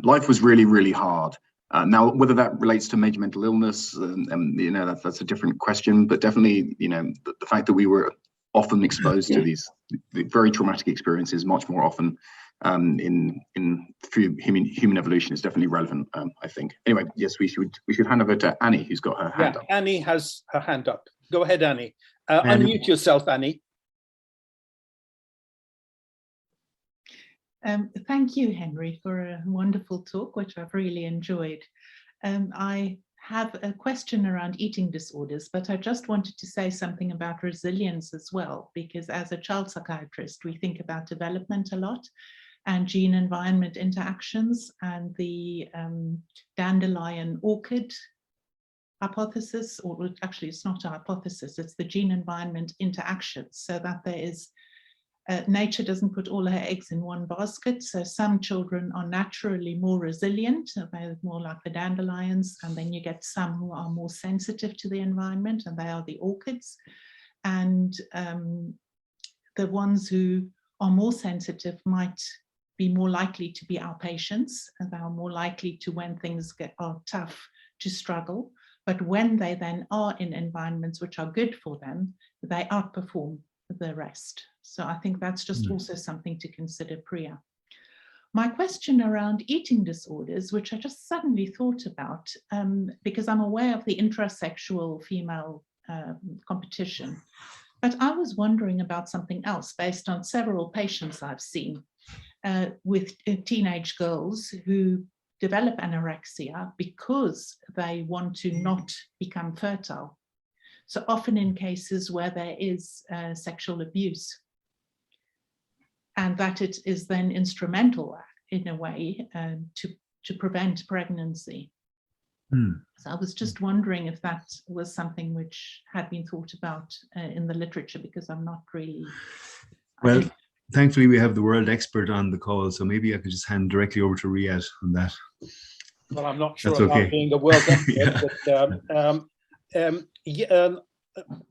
Life was really, really hard. Now, whether that relates to major mental illness, you know, that's a different question, but definitely, you know, the fact that we were often exposed to these very traumatic experiences much more often through human evolution is definitely relevant, I think. Anyway, yes, we should hand over to Annie, who's got her hand up. Annie has her hand up. Go ahead, Annie. Annie. Unmute yourself, Annie. Thank you, Henry, for a wonderful talk, which I've really enjoyed. I have a question around eating disorders, but I just wanted to say something about resilience as well, because as a child psychiatrist, we think about development a lot and gene-environment interactions, and the dandelion orchid hypothesis, or actually it's not a hypothesis, it's the gene-environment interactions, so that there is nature doesn't put all her eggs in one basket. So some children are naturally more resilient, they're more like the dandelions, and then you get some who are more sensitive to the environment, and they are the orchids. And the ones who are more sensitive might be more likely to be our patients, and they are more likely to, when things are tough, to struggle. But when they then are in environments which are good for them, they outperform the rest. So I think that's just also something to consider, Priya. My question around eating disorders, which I just suddenly thought about, because I'm aware of the intrasexual female competition, but I was wondering about something else based on several patients I've seen with teenage girls who develop anorexia because they want to not become fertile. So often in cases where there is sexual abuse, and that it is then instrumental in a way to prevent pregnancy. So I was just wondering if that was something which had been thought about in the literature, because I'm not really... Well, thankfully we have the world expert on the call, so maybe I could just hand directly over to Riyadh on that. Well, I'm not sure That's okay. about being the world expert, Yeah. but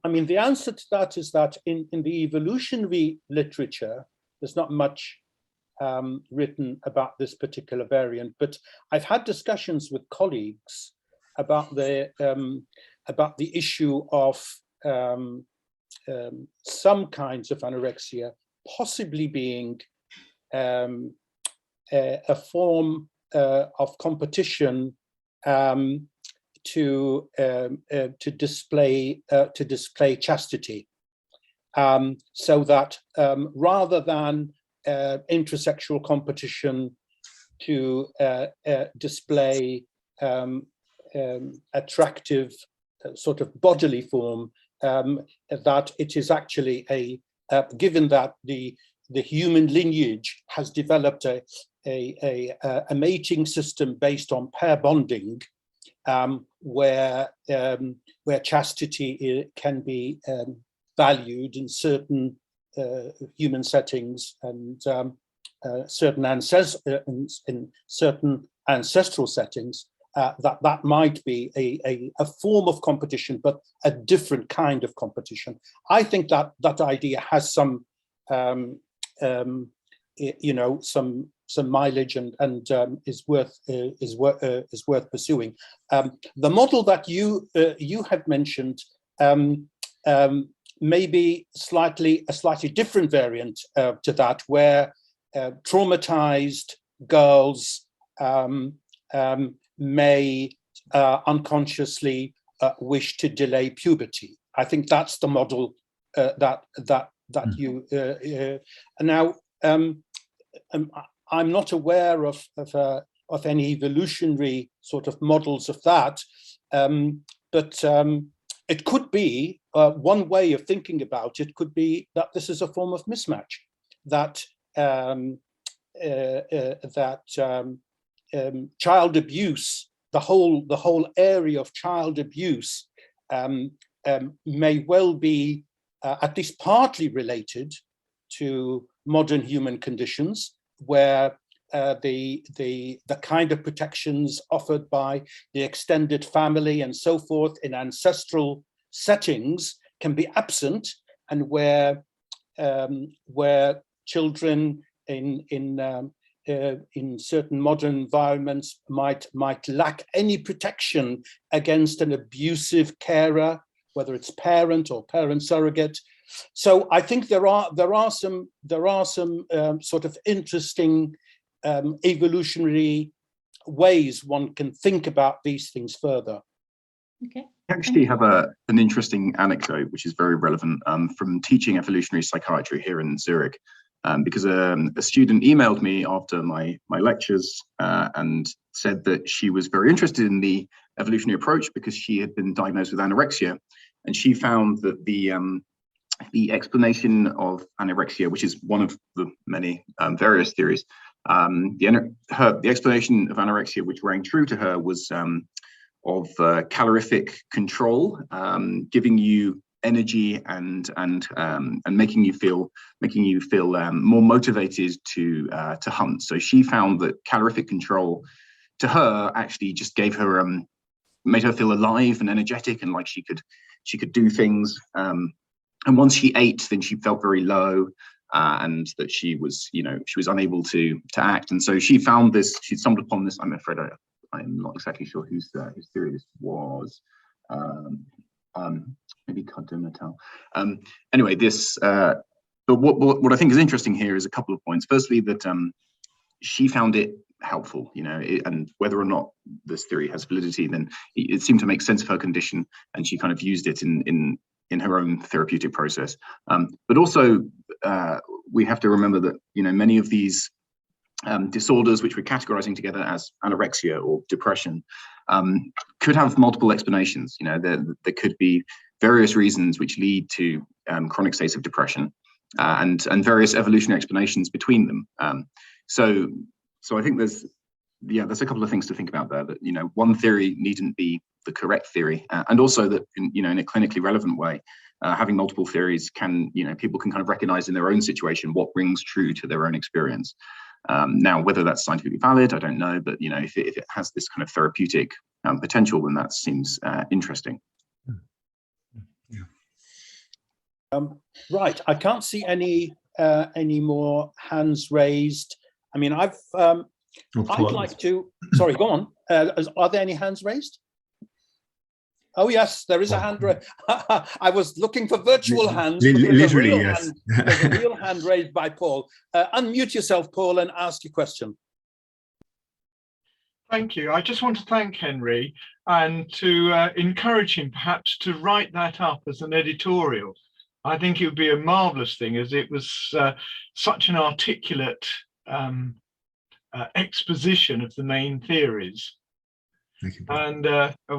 I mean, the answer to that is that in the evolutionary literature, there's not much written about this particular variant, but I've had discussions with colleagues about the issue of some kinds of anorexia possibly being a form of competition to display chastity, so that rather than intrasexual competition to display attractive sort of bodily form, that it is actually given that the human lineage has developed a mating system based on pair bonding, where chastity can be valued in certain human settings and certain ancestral settings, that might be a form of competition, but a different kind of competition. I think that idea has some, some mileage and is worth pursuing. The model that you have mentioned may be a slightly different variant to that, where traumatized girls may unconsciously wish to delay puberty. I think that's the model that you now. I'm not aware of any evolutionary sort of models of that, but it could be one way of thinking about it. Could be that this is a form of mismatch, that child abuse, the whole area of child abuse, may well be at least partly related to modern human conditions, where the kind of protections offered by the extended family and so forth in ancestral settings can be absent, and where children in certain modern environments might lack any protection against an abusive carer, whether it's parent or parent surrogate. So I think there are some sort of interesting evolutionary ways one can think about these things further. Okay. I actually have an interesting anecdote which is very relevant from teaching evolutionary psychiatry here in Zurich, because a student emailed me after my lectures and said that she was very interested in the evolutionary approach because she had been diagnosed with anorexia, and she found that the explanation of anorexia, which is one of the many various theories, the explanation of anorexia which rang true to her was of calorific control, giving you energy and making you feel more motivated to hunt. So she found that calorific control to her actually just gave her made her feel alive and energetic, and like she could do things. And once she ate, then she felt very low, and that she was unable to act. And so she found this. She stumbled upon this. I'm afraid I'm not exactly sure whose theory this was. Maybe Cardinal. Anyway, this. But what I think is interesting here is a couple of points. Firstly, that she found it helpful, and whether or not this theory has validity, then it seemed to make sense of her condition, and she kind of used it in her own therapeutic process. But also, we have to remember that many of these disorders, which we're categorizing together as anorexia or depression, could have multiple explanations. There could be various reasons which lead to chronic states of depression, and various evolutionary explanations between them. So I think there's a couple of things to think about there. That one theory needn't be the correct theory, and also that in a clinically relevant way, having multiple theories can people can kind of recognize in their own situation what rings true to their own experience. Now, whether that's scientifically valid, I don't know, but if it has this kind of therapeutic potential, then that seems interesting. Right, I can't see any more hands raised. I mean, I'd like to. Sorry, go on. Are there any hands raised? Oh yes, there is a hand raised. I was looking for virtual hands. Literally, yes. There's a real hand raised by Paul. Unmute yourself, Paul, and ask your question. Thank you. I just want to thank Henry and to encourage him perhaps to write that up as an editorial. I think it would be a marvelous thing, as it was such an articulate exposition of the main theories. Thank you. And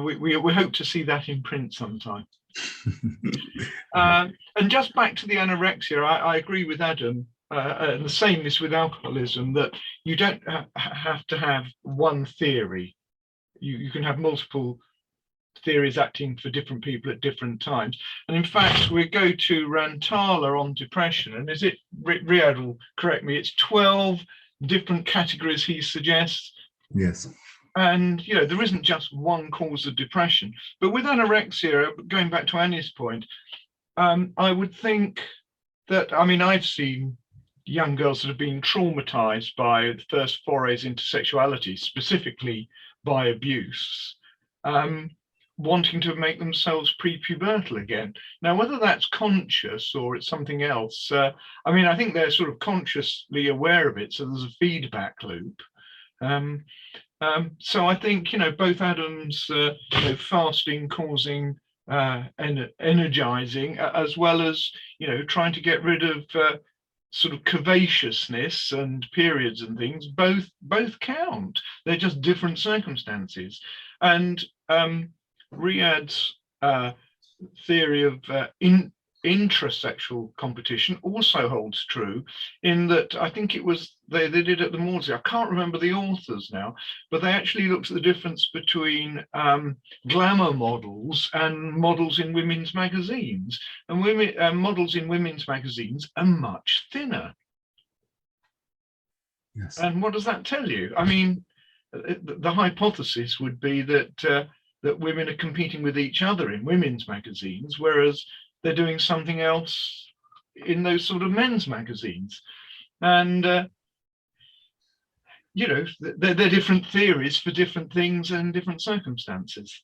we hope to see that in print sometime. And just back to the anorexia, I agree with Adam, and the same is with alcoholism, that you don't have to have one theory. You can have multiple theories acting for different people at different times. And in fact, we go to Rantala on depression, and is it, Riyad will correct me, it's 12 different categories he suggests? Yes. And, you know, there isn't just one cause of depression. But with anorexia, going back to Annie's point, I would think that, I mean, I've seen young girls that have been traumatized by the first forays into sexuality, specifically by abuse, wanting to make themselves pre-pubertal again. Now, whether that's conscious or it's something else, I mean, I think they're sort of consciously aware of it, so there's a feedback loop. So I think, you know, both Adam's you know, fasting causing energizing, as well as, you know, trying to get rid of sort of covaciousness and periods and things, both count. They're just different circumstances. And Riyad's theory of intrasexual competition also holds true, in that I think it was they did at the Maudsley, I can't remember the authors now, but they actually looked at the difference between glamour models and models in women's magazines, and models in women's magazines are much thinner. Yes. And what does that tell you? I mean, the hypothesis would be that that women are competing with each other in women's magazines, whereas they're doing something else in those sort of men's magazines. And, you know, they're different theories for different things and different circumstances.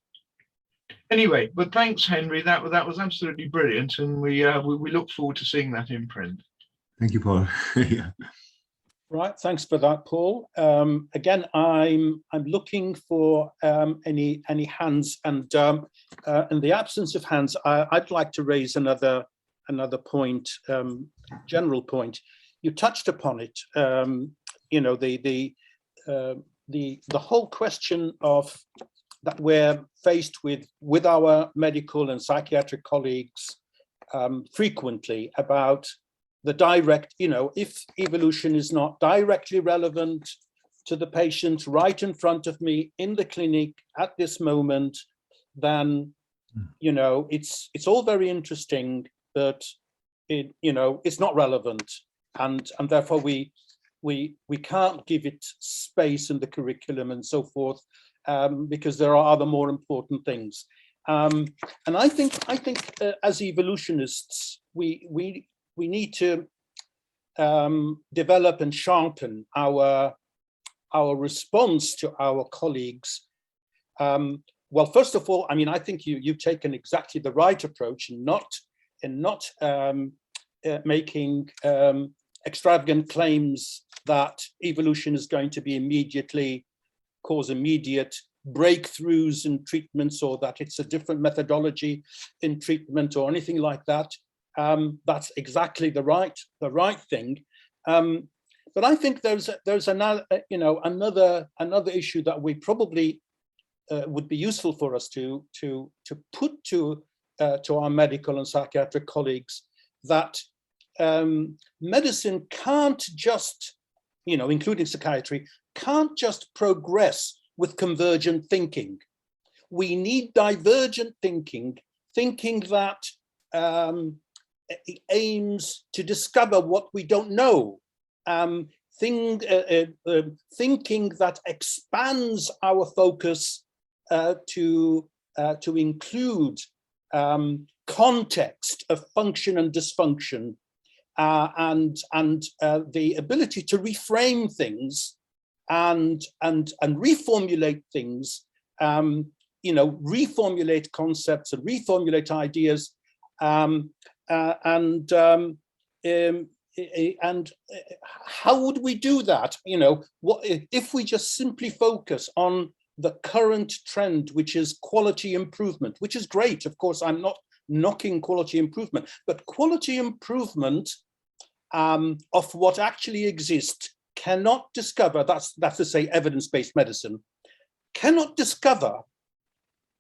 Anyway, but thanks, Henry. That was absolutely brilliant. And we look forward to seeing that in print. Thank you, Paul. Yeah. Right, thanks for that, Paul. Again, I'm looking for any hands, and in the absence of hands, I'd like to raise another point, general point. You touched upon it. You know, the whole question of that we're faced with our medical and psychiatric colleagues frequently about the direct, you know, if evolution is not directly relevant to the patient right in front of me in the clinic at this moment, then, you know, it's all very interesting, but it, you know, it's not relevant, and therefore we can't give it space in the curriculum and so forth, because there are other more important things. And I think as evolutionists, we need to develop and sharpen our response to our colleagues. Well, first of all, I mean, I think you've taken exactly the right approach in not making extravagant claims that evolution is going to cause immediate breakthroughs in treatments, or that it's a different methodology in treatment or anything like that. That's exactly the right thing. But I think there's another, you know, another issue that we probably would be useful for us to put to our medical and psychiatric colleagues, that medicine can't just, you know, including psychiatry, can't just progress with convergent thinking. We need divergent thinking that aims to discover what we don't know, thinking that expands our focus to include context of function and dysfunction, and the ability to reframe things and reformulate things, you know, reformulate concepts and reformulate ideas. And how would we do that? You know, what if we just simply focus on the current trend, which is quality improvement, which is great. Of course, I'm not knocking quality improvement, but quality improvement of what actually exists cannot discover, that's to say evidence-based medicine, cannot discover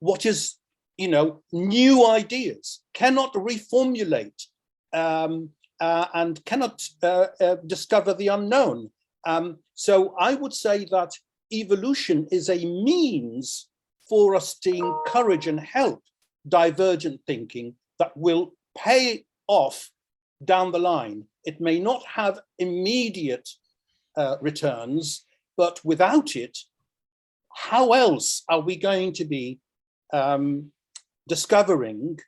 what is, you know, new ideas, cannot reformulate, and cannot discover the unknown. So I would say that evolution is a means for us to encourage and help divergent thinking that will pay off down the line. It may not have immediate returns, but without it, how else are we going to be discovering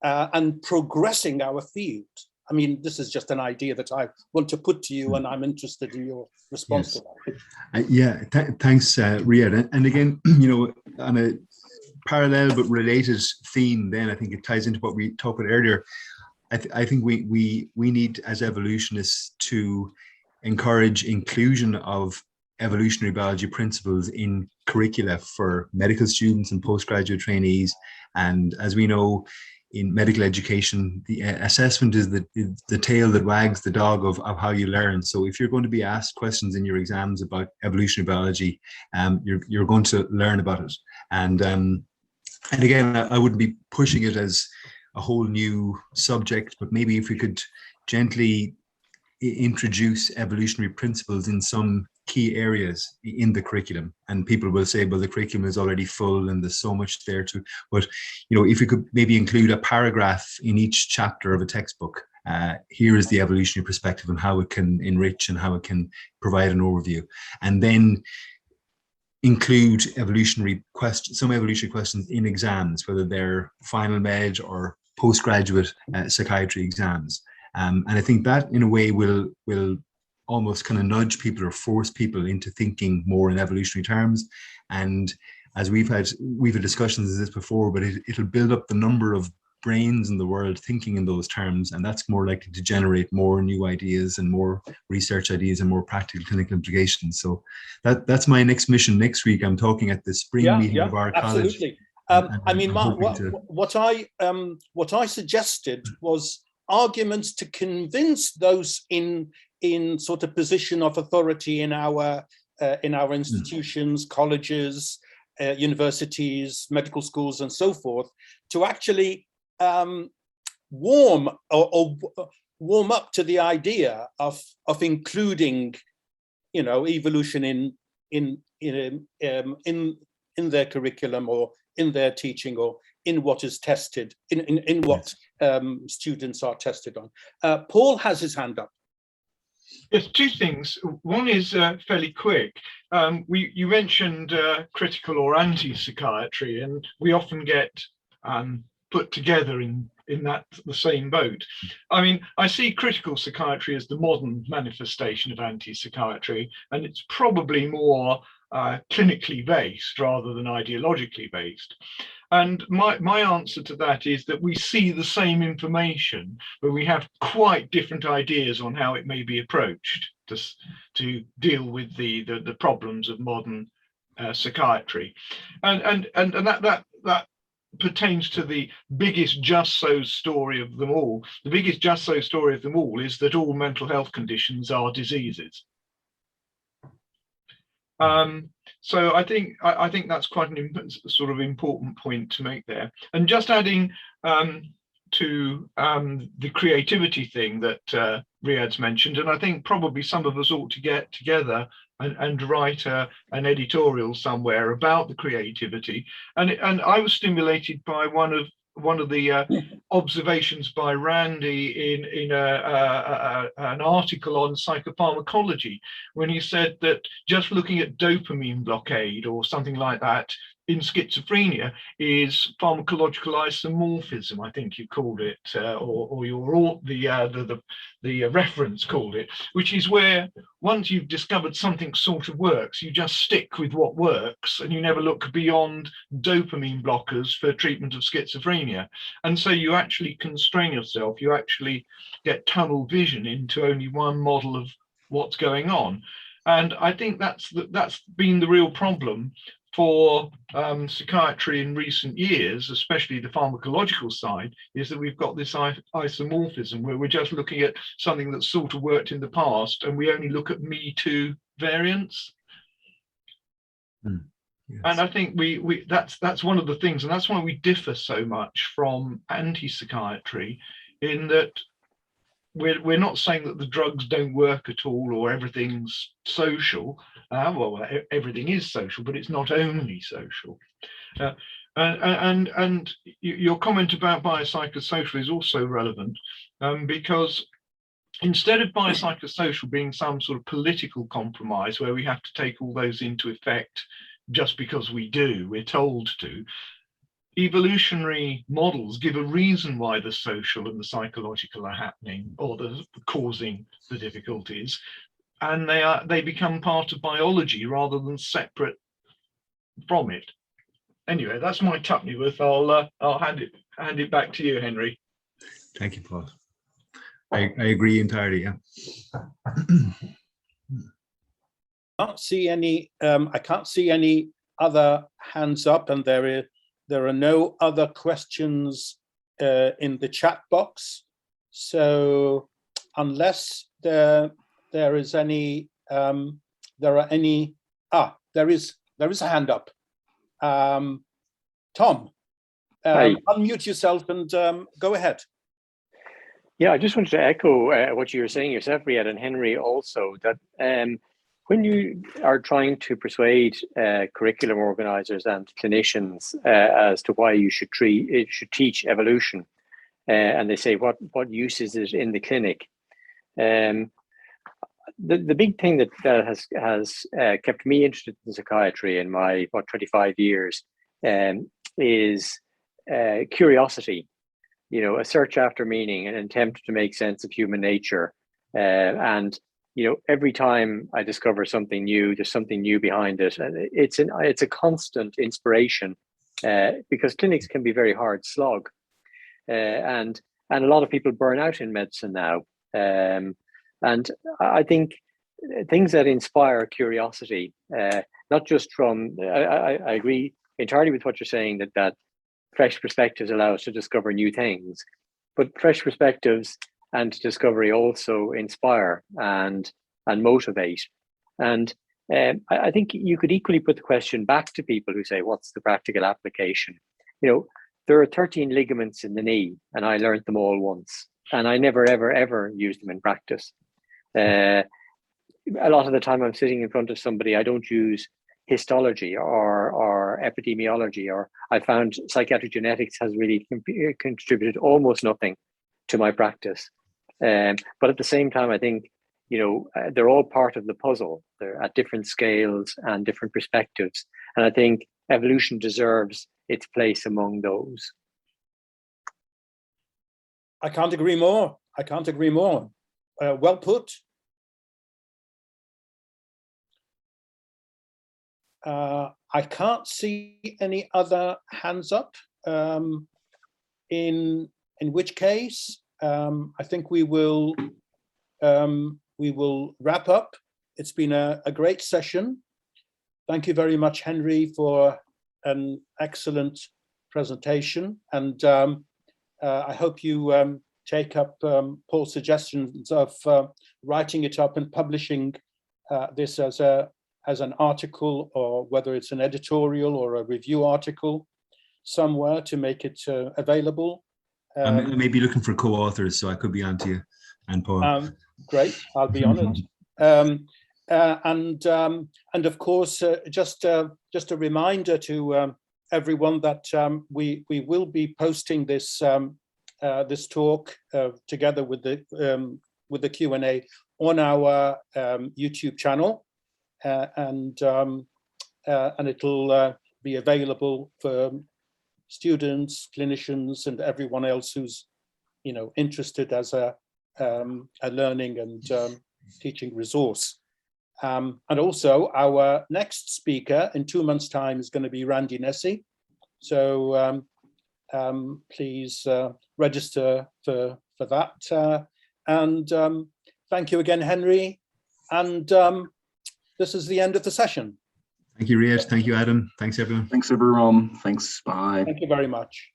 and progressing our field? I mean, this is just an idea that I want to put to you, and I'm interested in your response to that. Thanks, Riyadh. And again, on a parallel but related theme, then I think it ties into what we talked about earlier. I think we need, as evolutionists, to encourage inclusion of evolutionary biology principles in curricula for medical students and postgraduate trainees. And as we know, in medical education, the assessment is the tail that wags the dog of how you learn. So if you're going to be asked questions in your exams about evolutionary biology, you're going to learn about it. And again, I wouldn't be pushing it as a whole new subject, but maybe if we could gently introduce evolutionary principles in some key areas in the curriculum. And people will say, well, the curriculum is already full and there's so much there too. But, if we could maybe include a paragraph in each chapter of a textbook, here is the evolutionary perspective and how it can enrich and how it can provide an overview. And then include some evolutionary questions in exams, whether they're final med or postgraduate psychiatry exams. And I think that in a way will almost kind of nudge people or force people into thinking more in evolutionary terms. And as we've had discussions of this before, but it'll build up the number of brains in the world thinking in those terms, and that's more likely to generate more new ideas and more research ideas and more practical clinical implications. So that's my next mission next week. I'm talking at the spring meeting of our absolutely. college. I mean, Mark, what I suggested was arguments to convince those in sort of position of authority in our institutions, colleges, universities, medical schools, and so forth, to actually warm up to the idea of including, evolution in their curriculum or in their teaching or in what is tested, in what students are tested on. Paul has his hand up. Yes, two things. One is fairly quick. You mentioned critical or anti-psychiatry, and we often get put together in the same boat. I mean, I see critical psychiatry as the modern manifestation of anti-psychiatry, and it's probably more clinically based rather than ideologically based. And my answer to that is that we see the same information, but we have quite different ideas on how it may be approached to deal with the problems of modern psychiatry. And that pertains to the biggest just so story of them all. The biggest just so story of them all is that all mental health conditions are diseases. So I think that's quite an sort of important point to make there. And just adding to the creativity thing that Riyadh's mentioned, and I think probably some of us ought to get together and write an editorial somewhere about the creativity. And I was stimulated by one of the observations by Randy in an article on psychopharmacology, when he said that just looking at dopamine blockade or something like that in schizophrenia is pharmacological isomorphism, I think you called it, or the reference called it, which is where once you've discovered something sort of works, you just stick with what works and you never look beyond dopamine blockers for treatment of schizophrenia. And so you actually constrain yourself, you actually get tunnel vision into only one model of what's going on. And I think that's been the real problem for psychiatry in recent years, especially the pharmacological side, is that we've got this isomorphism where we're just looking at something that sort of worked in the past and we only look at Me Too variants. Yes. And I think that's one of the things, and that's why we differ so much from anti-psychiatry, in that we're not saying that the drugs don't work at all or everything's social. Well, everything is social, but it's not only social. And your comment about biopsychosocial is also relevant, because instead of biopsychosocial being some sort of political compromise where we have to take all those into effect just because we do, we're told to. Evolutionary models give a reason why the social and the psychological are happening, or the causing the difficulties, and they become part of biology rather than separate from it. Anyway, that's my tuppeny worth. I'll hand it back to you, Henry. Thank you, Paul. I agree entirely. Yeah. I can't see any other hands up, and there are no other questions in the chat box. So unless there is any, there is a hand up. Tom, unmute yourself and go ahead. Yeah, I just wanted to echo what you were saying yourself, Riyadh, and Henry also, that when you are trying to persuade curriculum organisers and clinicians as to why you should teach evolution, and they say what use is it in the clinic, the big thing that has kept me interested in psychiatry in my 25 years is curiosity. You know, a search after meaning, an attempt to make sense of human nature, and you know, every time I discover something new, there's something new behind it, and it's a constant inspiration, because clinics can be very hard slog, and a lot of people burn out in medicine now, and I think things that inspire curiosity, not just from I agree entirely with what you're saying, that fresh perspectives allow us to discover new things, but fresh perspectives and discovery also inspire and motivate. And I think you could equally put the question back to people who say, what's the practical application? You know, there are 13 ligaments in the knee, and I learned them all once, and I never, ever, ever used them in practice. A lot of the time I'm sitting in front of somebody, I don't use histology or epidemiology, or I found psychiatric genetics has really contributed almost nothing to my practice. But at the same time, I think, you know, they're all part of the puzzle. They're at different scales and different perspectives. And I think evolution deserves its place among those. I can't agree more. I can't agree more. Well put. I can't see any other hands up, in which case I think we will wrap up. It's been a great session. Thank you very much, Henry, for an excellent presentation, and I hope you take up Paul's suggestions of writing it up and publishing this as an article, or whether it's an editorial or a review article somewhere to make it available. I may be looking for co-authors, so I could be on to you and Paul. Great, I'll be honoured. And of course, just a reminder to everyone that we will be posting this this talk together with the Q&A on our YouTube channel. And it'll be available for students, clinicians, and everyone else who's, you know, interested as a learning and teaching resource. And also, our next speaker in 2 months' time is going to be Randy Nessy. So please register for that. And thank you again, Henry. And this is the end of the session. Thank you, Riyadh. Thank you, Adam. Thanks, everyone. Thanks, everyone. Thanks. Bye. Thank you very much.